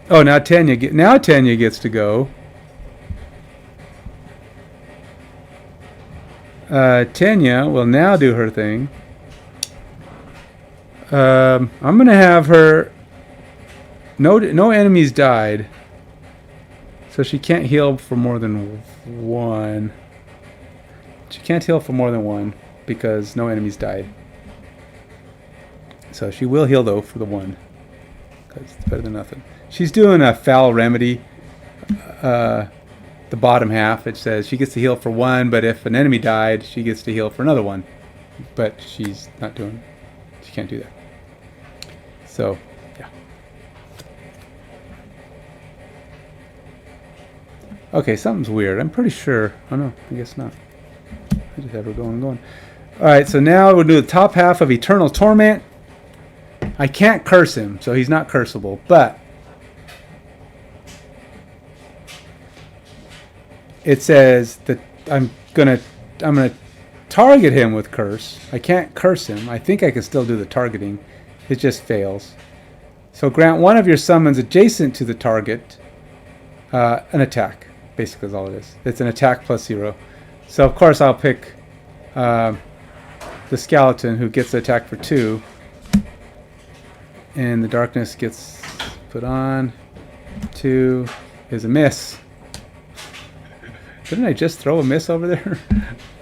Oh, now Tenya gets to go. Tenya will now do her thing. I'm gonna have her. No enemies died, so she can't heal for more than 1. She can't heal for more than 1 because no enemies died. So she will heal though for the 1 because it's better than nothing. She's doing a foul remedy. The bottom half, it says she gets to heal for 1, but if an enemy died, she gets to heal for another 1. But she's not doing. She can't do that. So, yeah. Okay, something's weird. I'm pretty sure. Oh no, I guess not. I just have her going. All right, so now we'll do the top half of Eternal Torment. I can't curse him, so he's not curseable, but it says that I'm gonna target him with curse. I can't curse him. I think I can still do the targeting. It just fails. So grant one of your summons adjacent to the target an attack. Basically is all it is. It's an attack plus 0. So of course I'll pick the skeleton who gets the attack for 2. And the darkness gets put on. 2 is a miss. Didn't I just throw a miss over there?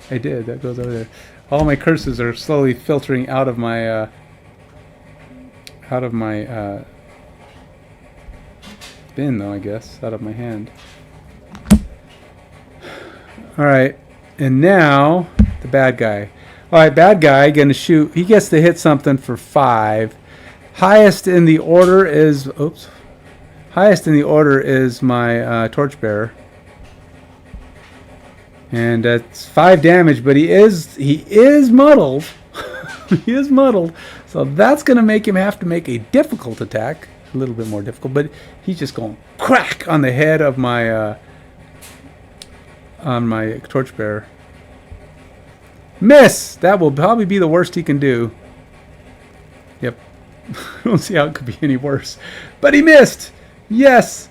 I did. That goes over there. All my curses are slowly filtering out of my bin, though, I guess. Out of my hand. Alright. And now, the bad guy. Alright, bad guy, gonna shoot. He gets to hit something for 5. Highest in the order is... Oops. Highest in the order is my torchbearer. And that's 5 damage, but he is muddled. He is muddled. So that's going to make him have to make a difficult attack. A little bit more difficult, but he's just going crack on the head of my torchbearer. Miss! That will probably be the worst he can do. Yep. I don't see how it could be any worse. But he missed! Yes!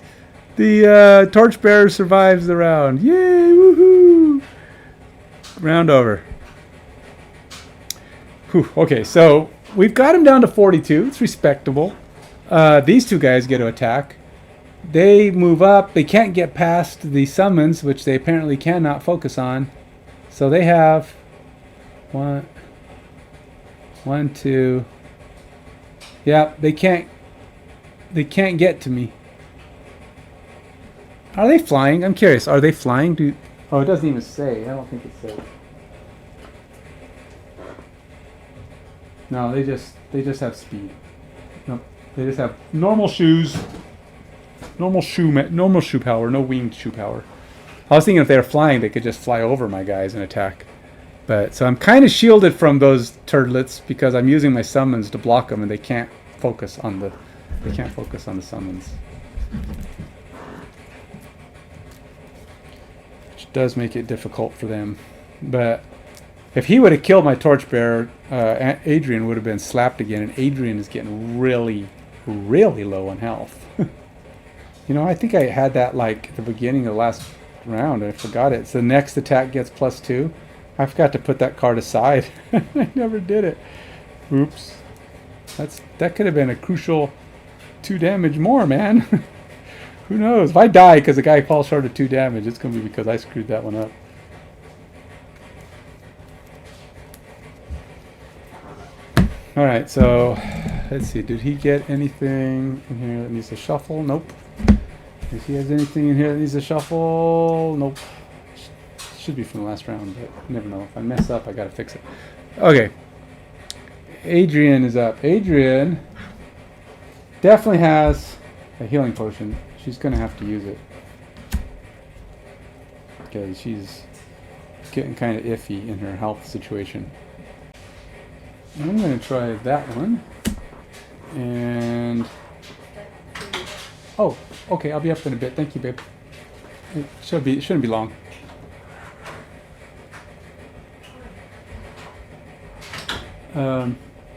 The torchbearer survives the round. Yay! Woohoo! Round over. Whew, okay, so we've got him down to 42. It's respectable. These two guys get to attack. They move up. They can't get past the summons, which they apparently cannot focus on. So they have 1, 2. Yeah, they can't get to me. Are they flying? I'm curious. Are they flying? Oh, it doesn't even say. I don't think it says. No, they just have speed. Nope. They just have normal shoes. Normal shoe power, no winged shoe power. I was thinking if they were flying, they could just fly over my guys and attack. But so I'm kind of shielded from those turdlets because I'm using my summons to block them, and they can't focus on the summons. Which does make it difficult for them. But if he would have killed my torchbearer, Adrian would have been slapped again, and Adrian is getting really, really low on health. You know, I think I had that like at the beginning of the last round. I forgot it. So the next attack gets +2. I forgot to put that card aside. I never did it. Oops. That could have been a crucial 2 damage more, man. Who knows? If I die because the guy falls short of 2 damage, it's going to be because I screwed that one up. Alright, so let's see. Did he get anything in here that needs to shuffle? Nope. If he has anything in here that needs to shuffle, nope. Should be from the last round, but you never know. If I mess up, I gotta fix it. Okay. Adrian is up. Adrian definitely has a healing potion. She's gonna have to use it. Because she's getting kind of iffy in her health situation. I'm gonna try that one. And oh, okay, I'll be up in a bit. Thank you, babe. It shouldn't be long.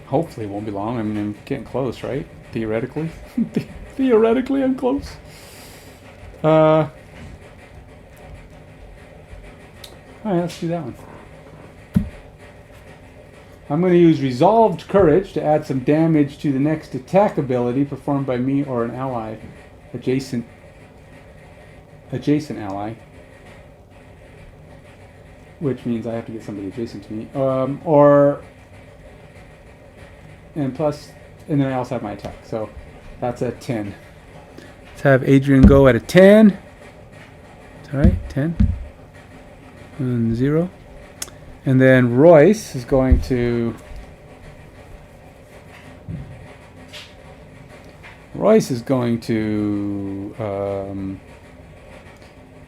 Hopefully it won't be long. I mean, I'm getting close, right? Theoretically. Theoretically, I'm close. Alright, let's do that one. I'm going to use Resolved Courage to add some damage to the next attack ability performed by me or an ally. Adjacent ally. Which means I have to get somebody adjacent to me. And then I also have my attack. So that's a 10. Let's have Adrian go at a 10. Alright, 10. And 0. And then Royce is going to...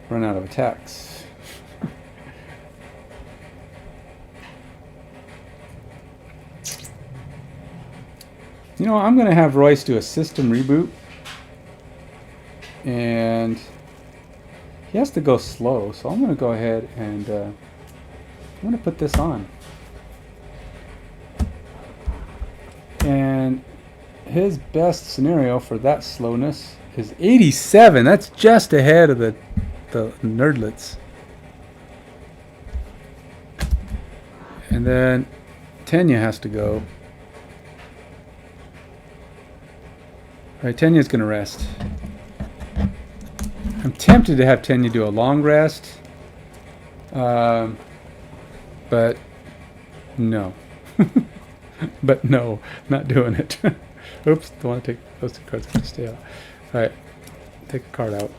run out of attacks. You know, I'm going to have Royce do a system reboot. And he has to go slow, so I'm going to go ahead and I'm going to put this on. And his best scenario for that slowness is 87. That's just ahead of the nerdlets. And then Tenya has to go. Alright, Tenya's going to rest. I'm tempted to have Tenya do a long rest. But no. But no, not doing it. Oops, don't want to take those 2 cards. Have to stay out. Alright, take a card out.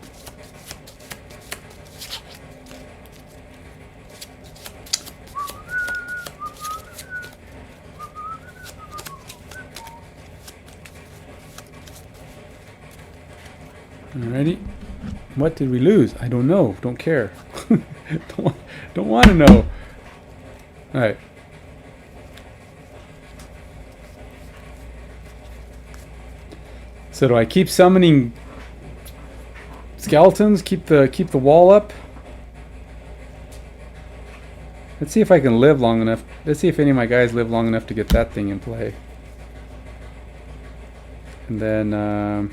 Alrighty. What did we lose? I don't know. Don't care. don't want to know. Alright. So do I keep summoning skeletons? Keep the wall up? Let's see if I can live long enough. Let's see if any of my guys live long enough to get that thing in play. And then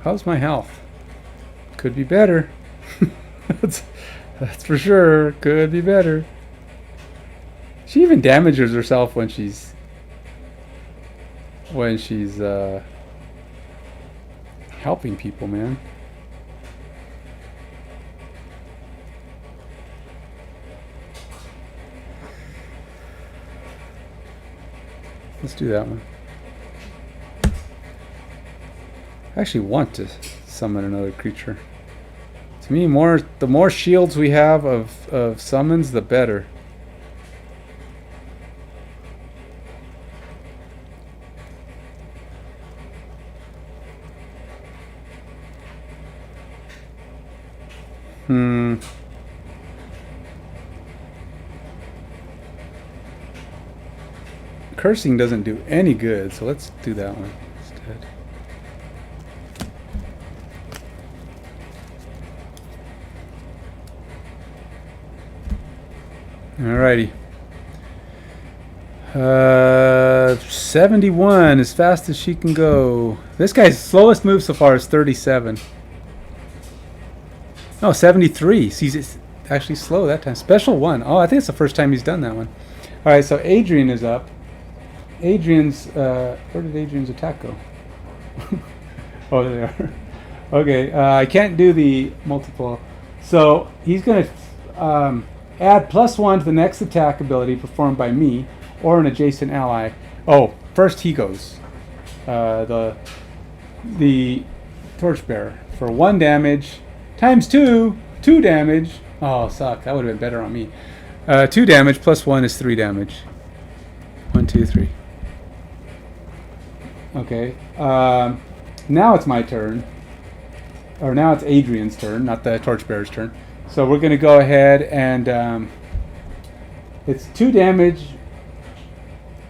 how's my health? Could be better. that's for sure. Could be better. She even damages herself when she's helping people, man. Let's do that one. I actually want to summon another creature. To me, the more shields we have of summons, the better. Cursing doesn't do any good, so let's do that one instead. Alrighty. 71, as fast as she can go. This guy's slowest move so far is 37. No, 73. He's actually slow that time. Special 1. Oh, I think it's the first time he's done that one. Alright, so Adrian is up. Adrian's, where did Adrian's attack go? Oh, there they are. Okay, I can't do the multiple. So he's going to add +1 to the next attack ability performed by me or an adjacent ally. Oh, first he goes. The Torchbearer for 1 damage times 2 damage. Oh, suck. That would have been better on me. 2 damage plus 1 is 3 damage. 1, 2, 3. Okay. Now it's my turn. Or now it's Adrian's turn, not the Torchbearer's turn. So we're going to go ahead and it's 2 damage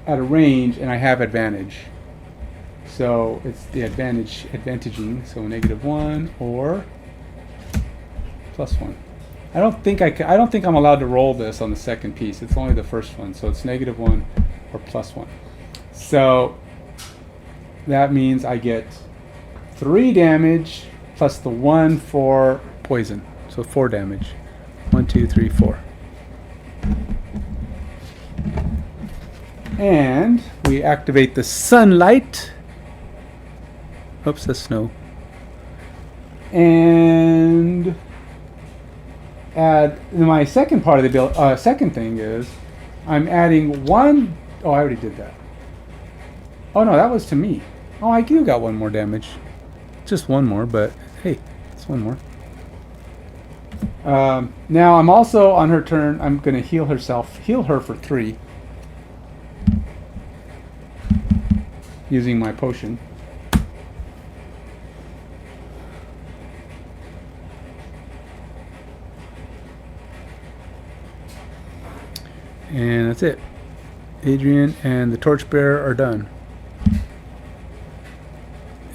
at a range, and I have advantage. So it's the advantaging. So -1 or +1. I don't think I'm allowed to roll this on the second piece. It's only the first one. So it's -1 or +1. So that means I get 3 damage plus the 1 for poison. So 4 damage. 1, 2, 3, 4. And we activate the sunlight. Oops, that's snow. And add my second part of the build. Second thing is I'm adding 1. Oh, I already did that. Oh no, that was to me. Oh, I do got 1 more damage. Just 1 more, but hey, it's 1 more. Now I'm also on her turn. I'm going to heal her for 3 using my potion. And that's it. Adrian and the Torchbearer are done.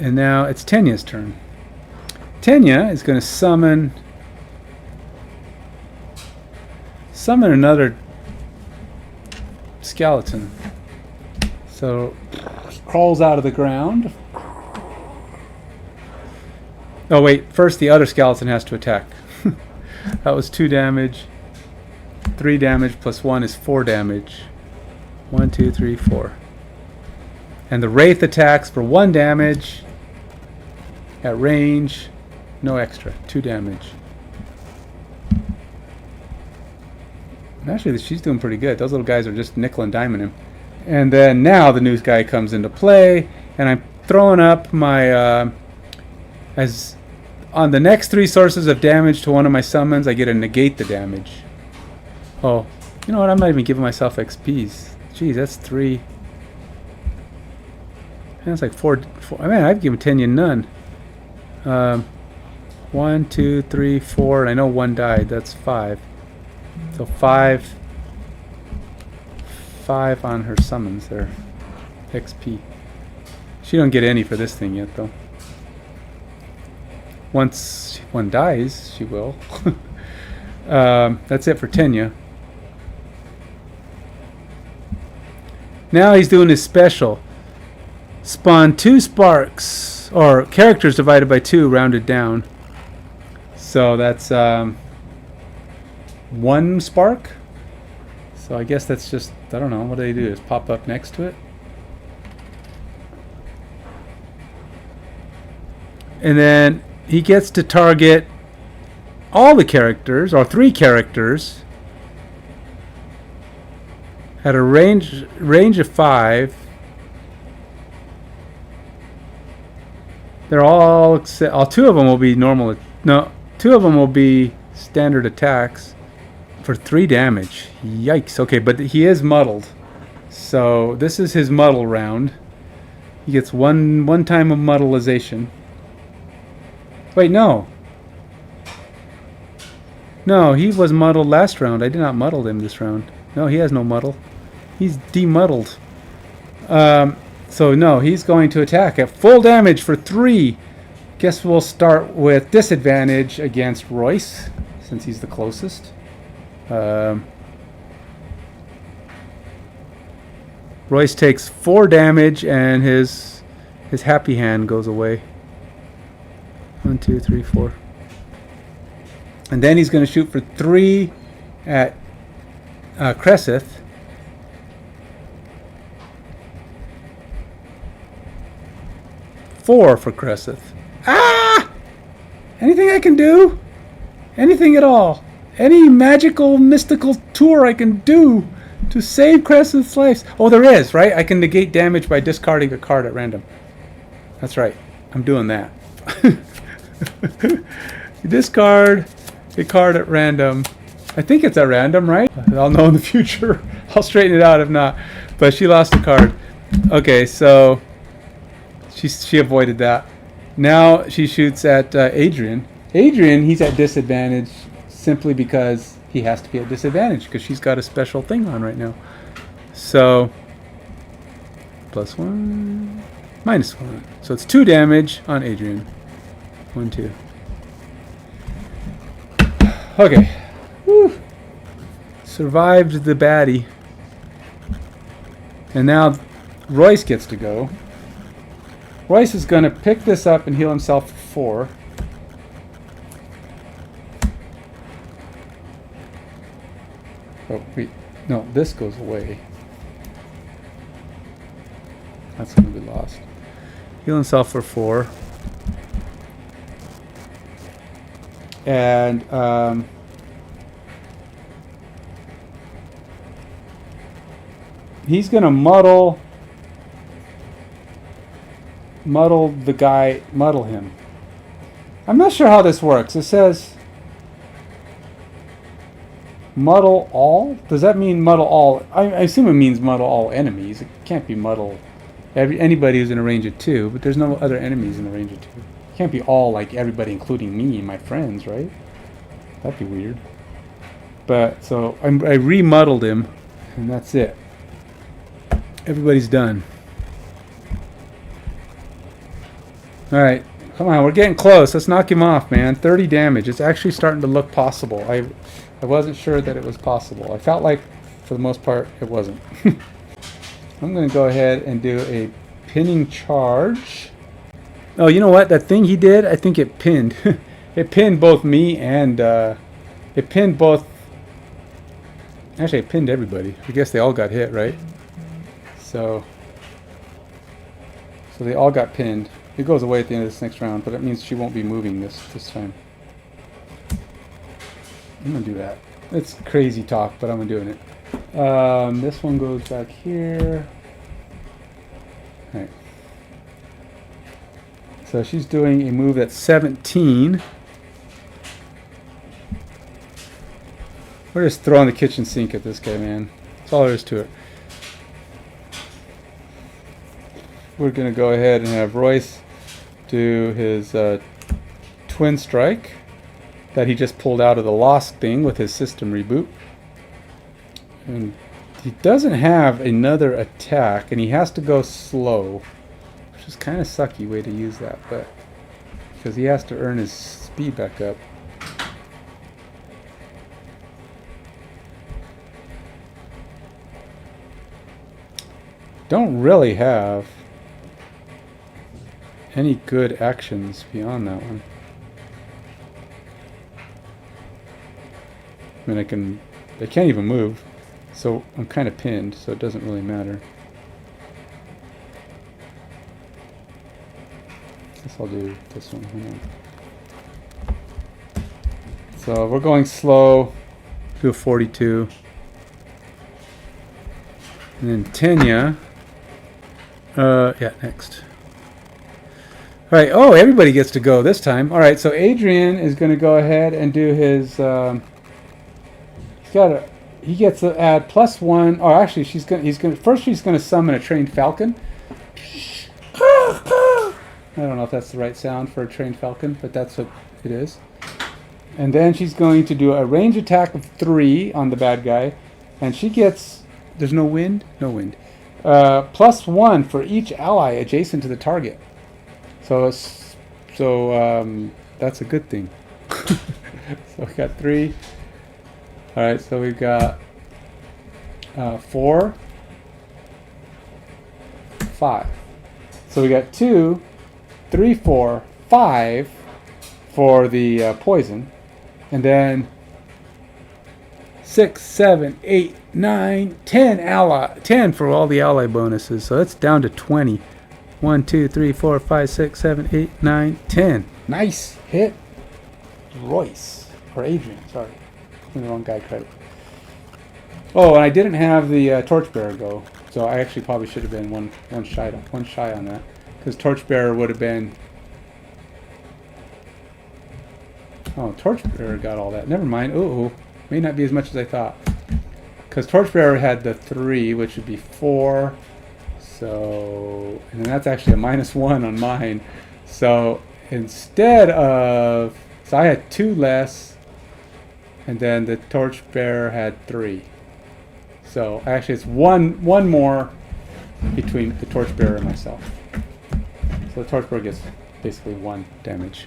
And now it's Tenya's turn. Tenya is going to summon another skeleton. So he crawls out of the ground. Oh wait, first the other skeleton has to attack. That was 2 damage. 3 damage plus 1 is 4 damage. 1, 2, 3, 4. And the Wraith attacks for 1 damage at range. No extra. 2 damage. Actually, she's doing pretty good. Those little guys are just nickel and diming him. And then now the new guy comes into play, and I'm throwing up my as on the next 3 sources of damage to one of my summons, I get to negate the damage. Oh, you know what? I'm not even giving myself XPs. Jeez, that's 3. That's like 4. I mean, I've given Tenya none. 1, 2, 3, 4, and I know 1 died. That's 5. So 5 on her summons there. XP. She don't get any for this thing yet, though. Once 1 dies, she will. That's it for Tenya. Now he's doing his special. Spawn 2 sparks, or characters divided by 2, rounded down. So that's 1 spark. So I guess that's just, I don't know, what do they do? Just pop up next to it? And then he gets to target all the characters, or 3 characters, at a range of 5. They're all 2 of them will be normal. No, 2 of them will be standard attacks for 3 damage. Yikes. Okay, but he is muddled. So this is his muddle round. He gets one time of muddleization. Wait, no. No, he was muddled last round. I did not muddle him this round. No, he has no muddle. He's demuddled. So no, he's going to attack at full damage for 3. Guess we'll start with disadvantage against Royce, since he's the closest. Royce takes 4 damage, and his happy hand goes away. 1, 2, 3, 4. And then he's going to shoot for 3 at Cresseth. 4 for Cresseth. Ah! Anything I can do? Anything at all? Any magical, mystical tour I can do to save Cresseth's life? Oh, there is, right? I can negate damage by discarding a card at random. That's right. I'm doing that. You discard a card at random. I think it's at random, right? I'll know in the future. I'll straighten it out if not. But she lost a card. Okay, so she avoided that. Now she shoots at Adrian. Adrian, he's at disadvantage simply because he has to be at disadvantage because she's got a special thing on right now. So +1, -1. So it's 2 damage on Adrian. 1, 2. Okay. Woo. Survived the baddie. And now Royce gets to go. Royce is going to pick this up and heal himself for 4. Oh, wait. No, this goes away. That's going to be lost. Heal himself for 4. And he's going to muddle him. I'm not sure how this works. It says muddle all? Does that mean muddle all? I assume it means muddle all enemies. It can't be muddle anybody who's in a range of 2, but there's no other enemies in a range of 2. It can't be all like everybody including me and my friends, right? That'd be weird. But so I remuddled him, and that's it. Everybody's done. Alright, come on, we're getting close. Let's knock him off, man. 30 damage. It's actually starting to look possible. I wasn't sure that it was possible. I felt like, for the most part, it wasn't. I'm going to go ahead and do a pinning charge. Oh, you know what? That thing he did, I think it pinned. It pinned both me and... it pinned both... Actually, it pinned everybody. I guess they all got hit, right? So they all got pinned. It goes away at the end of this next round, but that means she won't be moving this time. I'm going to do that. It's crazy talk, but I'm doing it. This one goes back here. Alright. So she's doing a move that's 17. We're just throwing the kitchen sink at this guy, man. That's all there is to it. We're going to go ahead and have Royce do his twin strike that he just pulled out of the Lost thing with his system reboot. And he doesn't have another attack, and he has to go slow, which is kind of sucky way to use that, but because he has to earn his speed back up. Don't really have any good actions beyond that one. I mean, I can't even move, so I'm kind of pinned, so it doesn't really matter. Guess I'll do this one. Hang on. So we're going slow, do a 42. And then Tenya, yeah, next. Alright, oh, everybody gets to go this time. Alright, so Adrian is going to go ahead and do his, he gets to add +1, or actually she's going to summon a trained falcon. I don't know if that's the right sound for a trained falcon, but that's what it is. And then she's going to do a range attack of 3 on the bad guy. And she gets... There's no wind? No wind. +1 for each ally adjacent to the target. So that's a good thing. So we got 3. Alright, so we've got 4, 5. So we got 2, 3, 4, 5 for the poison. And then 6, 7, 8, 9, 10 for all the ally bonuses. So that's down to 20. 1, 2, 3, 4, 5, 6, 7, 8, 9, 10. Nice hit. Royce. Or Adrian, sorry. The wrong guy credit. Oh, and I didn't have the Torchbearer go. So I actually probably should have been one shy on that. Because Torchbearer would have been... Oh, Torchbearer got all that. Never mind. Ooh, may not be as much as I thought. Because Torchbearer had the 3, which would be 4. So, and then that's actually a -1 on mine. So instead of, so I had 2 less, and then the Torchbearer had 3. So actually it's one more between the Torchbearer and myself. So the Torchbearer gets basically 1 damage.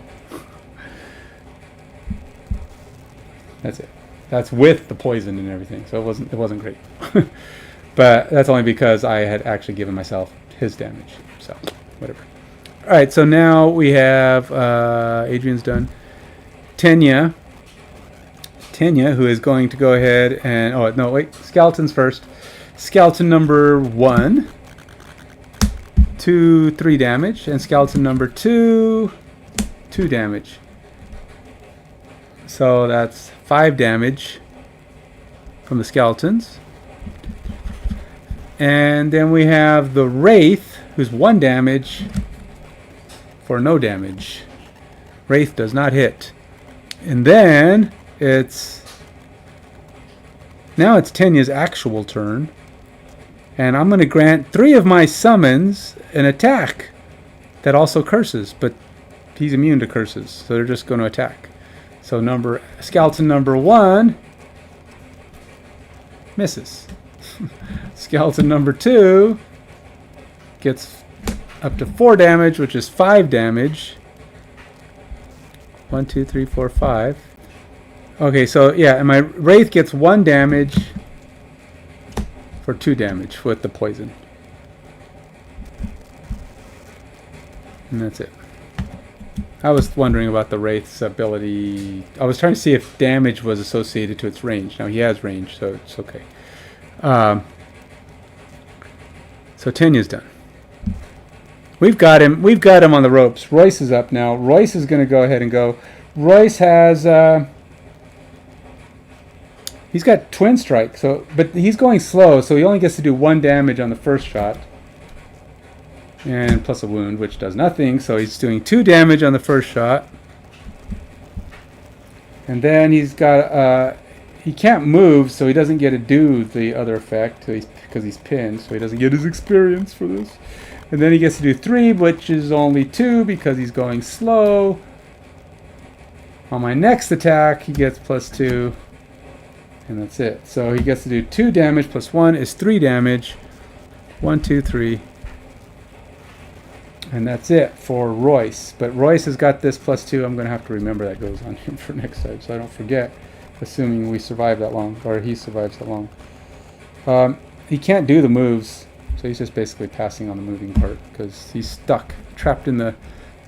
That's it. That's with the poison and everything. So it wasn't great. But that's only because I had actually given myself his damage. So whatever. All right. So now we have Adrian's done. Tenya, who is going to go ahead and skeletons first. Skeleton number 1, 2, 3 damage, and skeleton number 2, 2 damage. So that's 5 damage from the skeletons. And then we have the Wraith, who's 1 damage for no damage. Wraith does not hit. And then now it's Tenya's actual turn. And I'm going to grant 3 of my summons an attack that also curses, but he's immune to curses, so they're just going to attack. So skeleton number 1 misses. Skeleton number 2 gets up to 4 damage, which is 5 damage. 1, 2, 3, 4, 5. Okay, so yeah, and my Wraith gets 1 damage for 2 damage with the poison. And that's it. I was wondering about the Wraith's ability. I was trying to see if damage was associated to its range. Now he has range, so it's okay. So Tenya's done. We've got him on the ropes. Royce is up now. Royce is going to go ahead and go. Royce has he's got twin strike, but he's going slow, so he only gets to do 1 damage on the first shot. And plus a wound, which does nothing, so he's doing 2 damage on the first shot. And then he's got he can't move, so he doesn't get to do the other effect because he's pinned, so he doesn't get his experience for this. And then he gets to do 3, which is only 2 because he's going slow. On my next attack, he gets +2, and that's it. So he gets to do 2 damage plus 1 is 3 damage. 1, 2, 3. And that's it for Royce. But Royce has got this +2. I'm going to have to remember that goes on him for next time, so I don't forget, assuming we survive that long, or he survives that long. He can't do the moves, so he's just basically passing on the moving part because he's stuck, trapped in the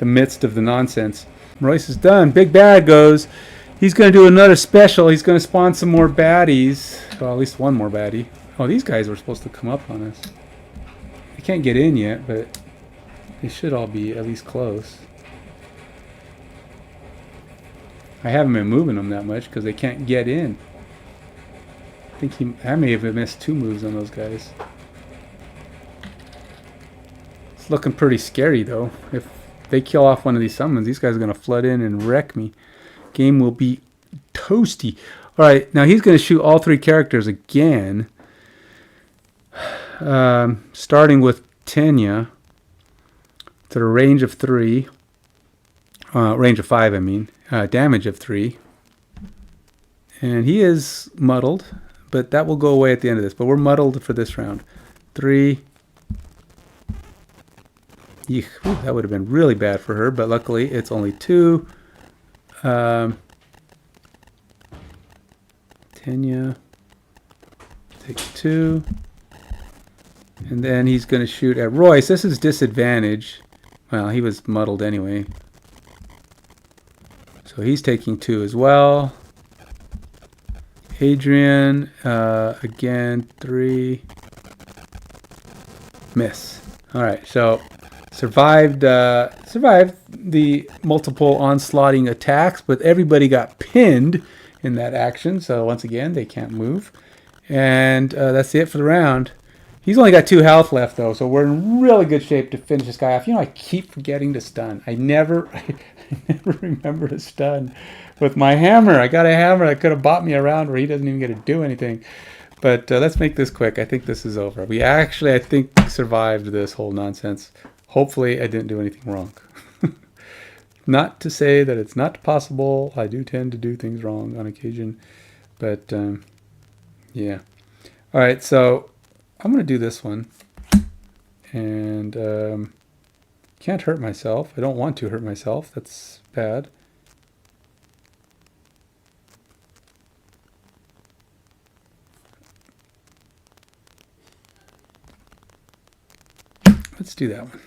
midst of the nonsense. Royce is done. Big Bad goes. He's going to do another special. He's going to spawn some more baddies. Well, at least 1 more baddie. Oh, these guys were supposed to come up on us. They can't get in yet, but they should all be at least close. I haven't been moving them that much because they can't get in. I may have missed 2 moves on those guys. It's looking pretty scary though. If they kill off one of these summons, these guys are going to flood in and wreck me. Game will be toasty. Alright, now he's going to shoot all 3 characters again. Starting with Tenya. To a range of 3. Range of 5, I mean. Damage of 3. And he is muddled, but that will go away at the end of this. But we're muddled for this round. 3. Eek, ooh, that would have been really bad for her, but luckily it's only 2. Tanya takes 2. And then he's going to shoot at Royce. This is disadvantage. Well, he was muddled anyway. So he's taking 2 as well. Adrian, again, 3. Miss. All right, so survived the multiple onslaughting attacks, but everybody got pinned in that action. So once again, they can't move. And that's it for the round. He's only got 2 health left, though, so we're in really good shape to finish this guy off. You know, I keep forgetting to stun. I never remember to stun with my hammer. I got a hammer that could have bought me a round where he doesn't even get to do anything. But let's make this quick. I think this is over. We actually, I think, survived this whole nonsense. Hopefully, I didn't do anything wrong. Not to say that it's not possible. I do tend to do things wrong on occasion. But, yeah. All right, so I'm going to do this one. And can't hurt myself. I don't want to hurt myself. That's bad. Let's do that one.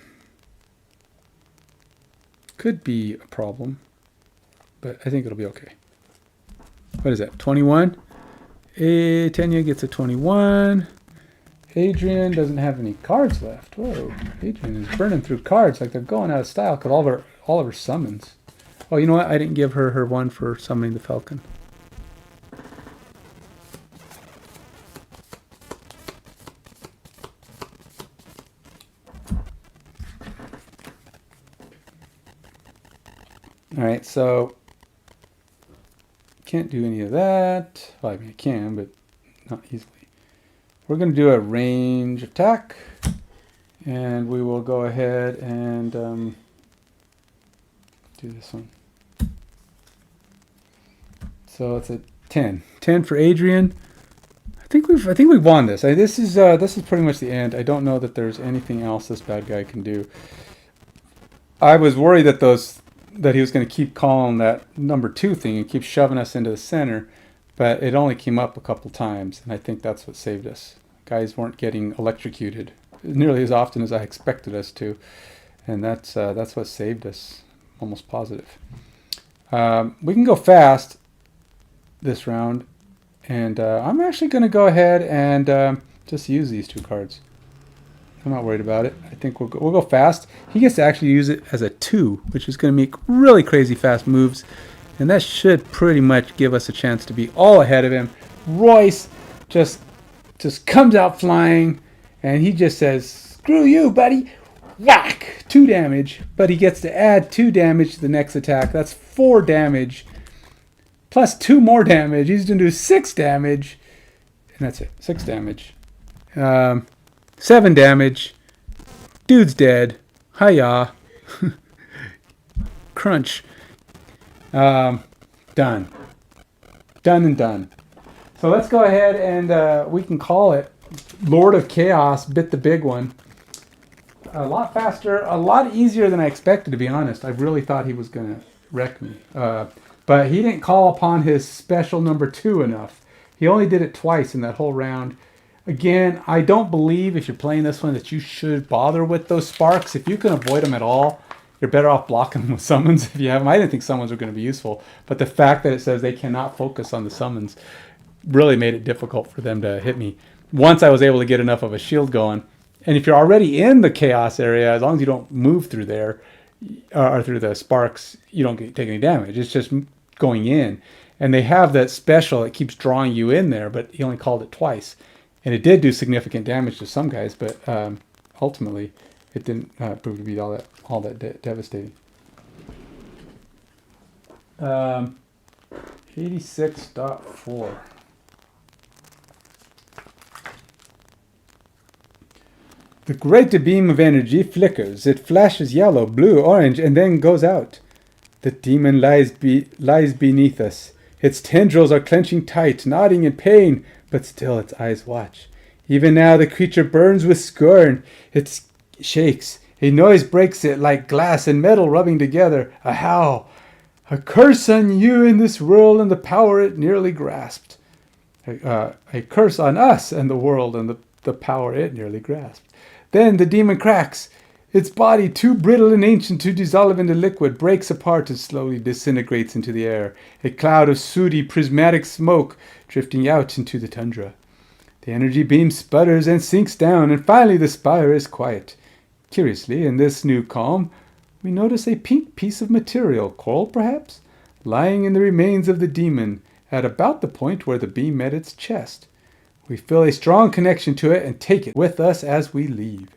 Could be a problem, but I think it'll be okay. What is that? 21? Tanya gets a 21. Adrian doesn't have any cards left. Whoa, Adrian is burning through cards like they're going out of style because all of her summons. Oh, you know what? I didn't give her her one for summoning the Falcon. All right, so can't do any of that. Well, I mean, I can, but not easily. We're going to do a range attack, and we will go ahead and do this one. So it's a 10. 10 for Adrian. I think we've won this. This is pretty much the end. I don't know that there's anything else this bad guy can do. I was worried that he was going to keep calling that number 2 thing and keep shoving us into the center, but it only came up a couple times, and I think that's what saved us. Guys weren't getting electrocuted nearly as often as I expected us to, and that's what saved us. Almost positive. We can go fast this round, and I'm actually going to go ahead and just use these 2 cards. I'm not worried about it. I think we'll go fast. He gets to actually use it as a 2, which is going to make really crazy fast moves. And that should pretty much give us a chance to be all ahead of him. Royce just comes out flying, and he just says, "Screw you, buddy." Whack! 2 damage. But he gets to add 2 damage to the next attack. That's 4 damage. Plus 2 more damage. He's going to do 6 damage. And that's it. 6 damage. 7 damage. Dude's dead. Hiya. Crunch. Done. Done and done. So let's go ahead and we can call it. Lord of Chaos bit the big one. A lot faster, a lot easier than I expected, to be honest. I really thought he was going to wreck me. But he didn't call upon his special number 2 enough. He only did it twice in that whole round. Again, I don't believe if you're playing this one that you should bother with those sparks. If you can avoid them at all, you're better off blocking them with summons if you have them. I didn't think summons were going to be useful, but the fact that it says they cannot focus on the summons really made it difficult for them to hit me. Once I was able to get enough of a shield going, and if you're already in the chaos area, as long as you don't move through there or through the sparks, you don't take any damage. It's just going in. And they have that special that keeps drawing you in there, but he only called it twice. And it did do significant damage to some guys, but ultimately it didn't prove to be all that devastating. 86.4. The great beam of energy flickers. It flashes yellow, blue, orange, and then goes out. The demon lies beneath us. Its tendrils are clenching tight, nodding in pain, but still its eyes watch. Even now the creature burns with scorn. It shakes. A noise breaks it like glass and metal rubbing together. A howl. A curse on you in this world and the power it nearly grasped. A curse on us and the world and the power it nearly grasped. Then the demon cracks. Its body, too brittle and ancient to dissolve into liquid, breaks apart and slowly disintegrates into the air, a cloud of sooty, prismatic smoke drifting out into the tundra. The energy beam sputters and sinks down, and finally the spire is quiet. Curiously, in this new calm, we notice a pink piece of material, coral perhaps, lying in the remains of the demon at about the point where the beam met its chest. We feel a strong connection to it and take it with us as we leave.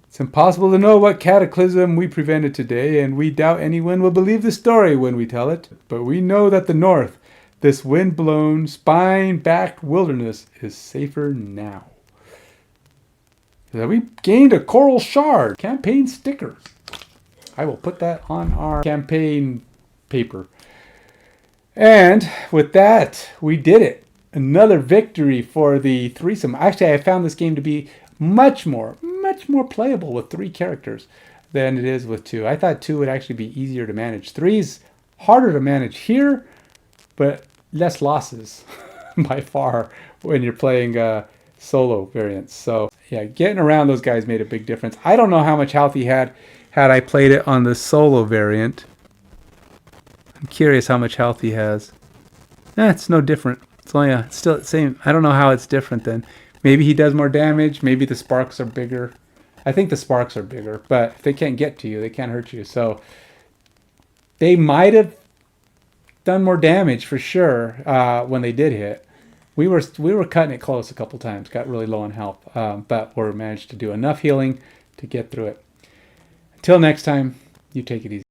It's impossible to know what cataclysm we prevented today, and we doubt anyone will believe the story when we tell it. But we know that the north, this wind-blown, spine-backed wilderness, is safer now. We gained a coral shard campaign sticker. I will put that on our campaign paper. And with that, we did it. Another victory for the threesome. Actually, I found this game to be much more playable with 3 characters than it is with 2. I thought 2 would actually be easier to manage. 3's harder to manage here, but less losses by far when you're playing solo variants. So yeah, getting around those guys made a big difference. I don't know how much health he had I played it on the solo variant. I'm curious how much health he has. It's no different. It's only it's still the same. I don't know how it's different then. Maybe he does more damage. Maybe the sparks are bigger. I think the sparks are bigger, but if they can't get to you, they can't hurt you. So they might have done more damage for sure when they did hit. We were cutting it close a couple times. Got really low on health, but we managed to do enough healing to get through it. Until next time, you take it easy.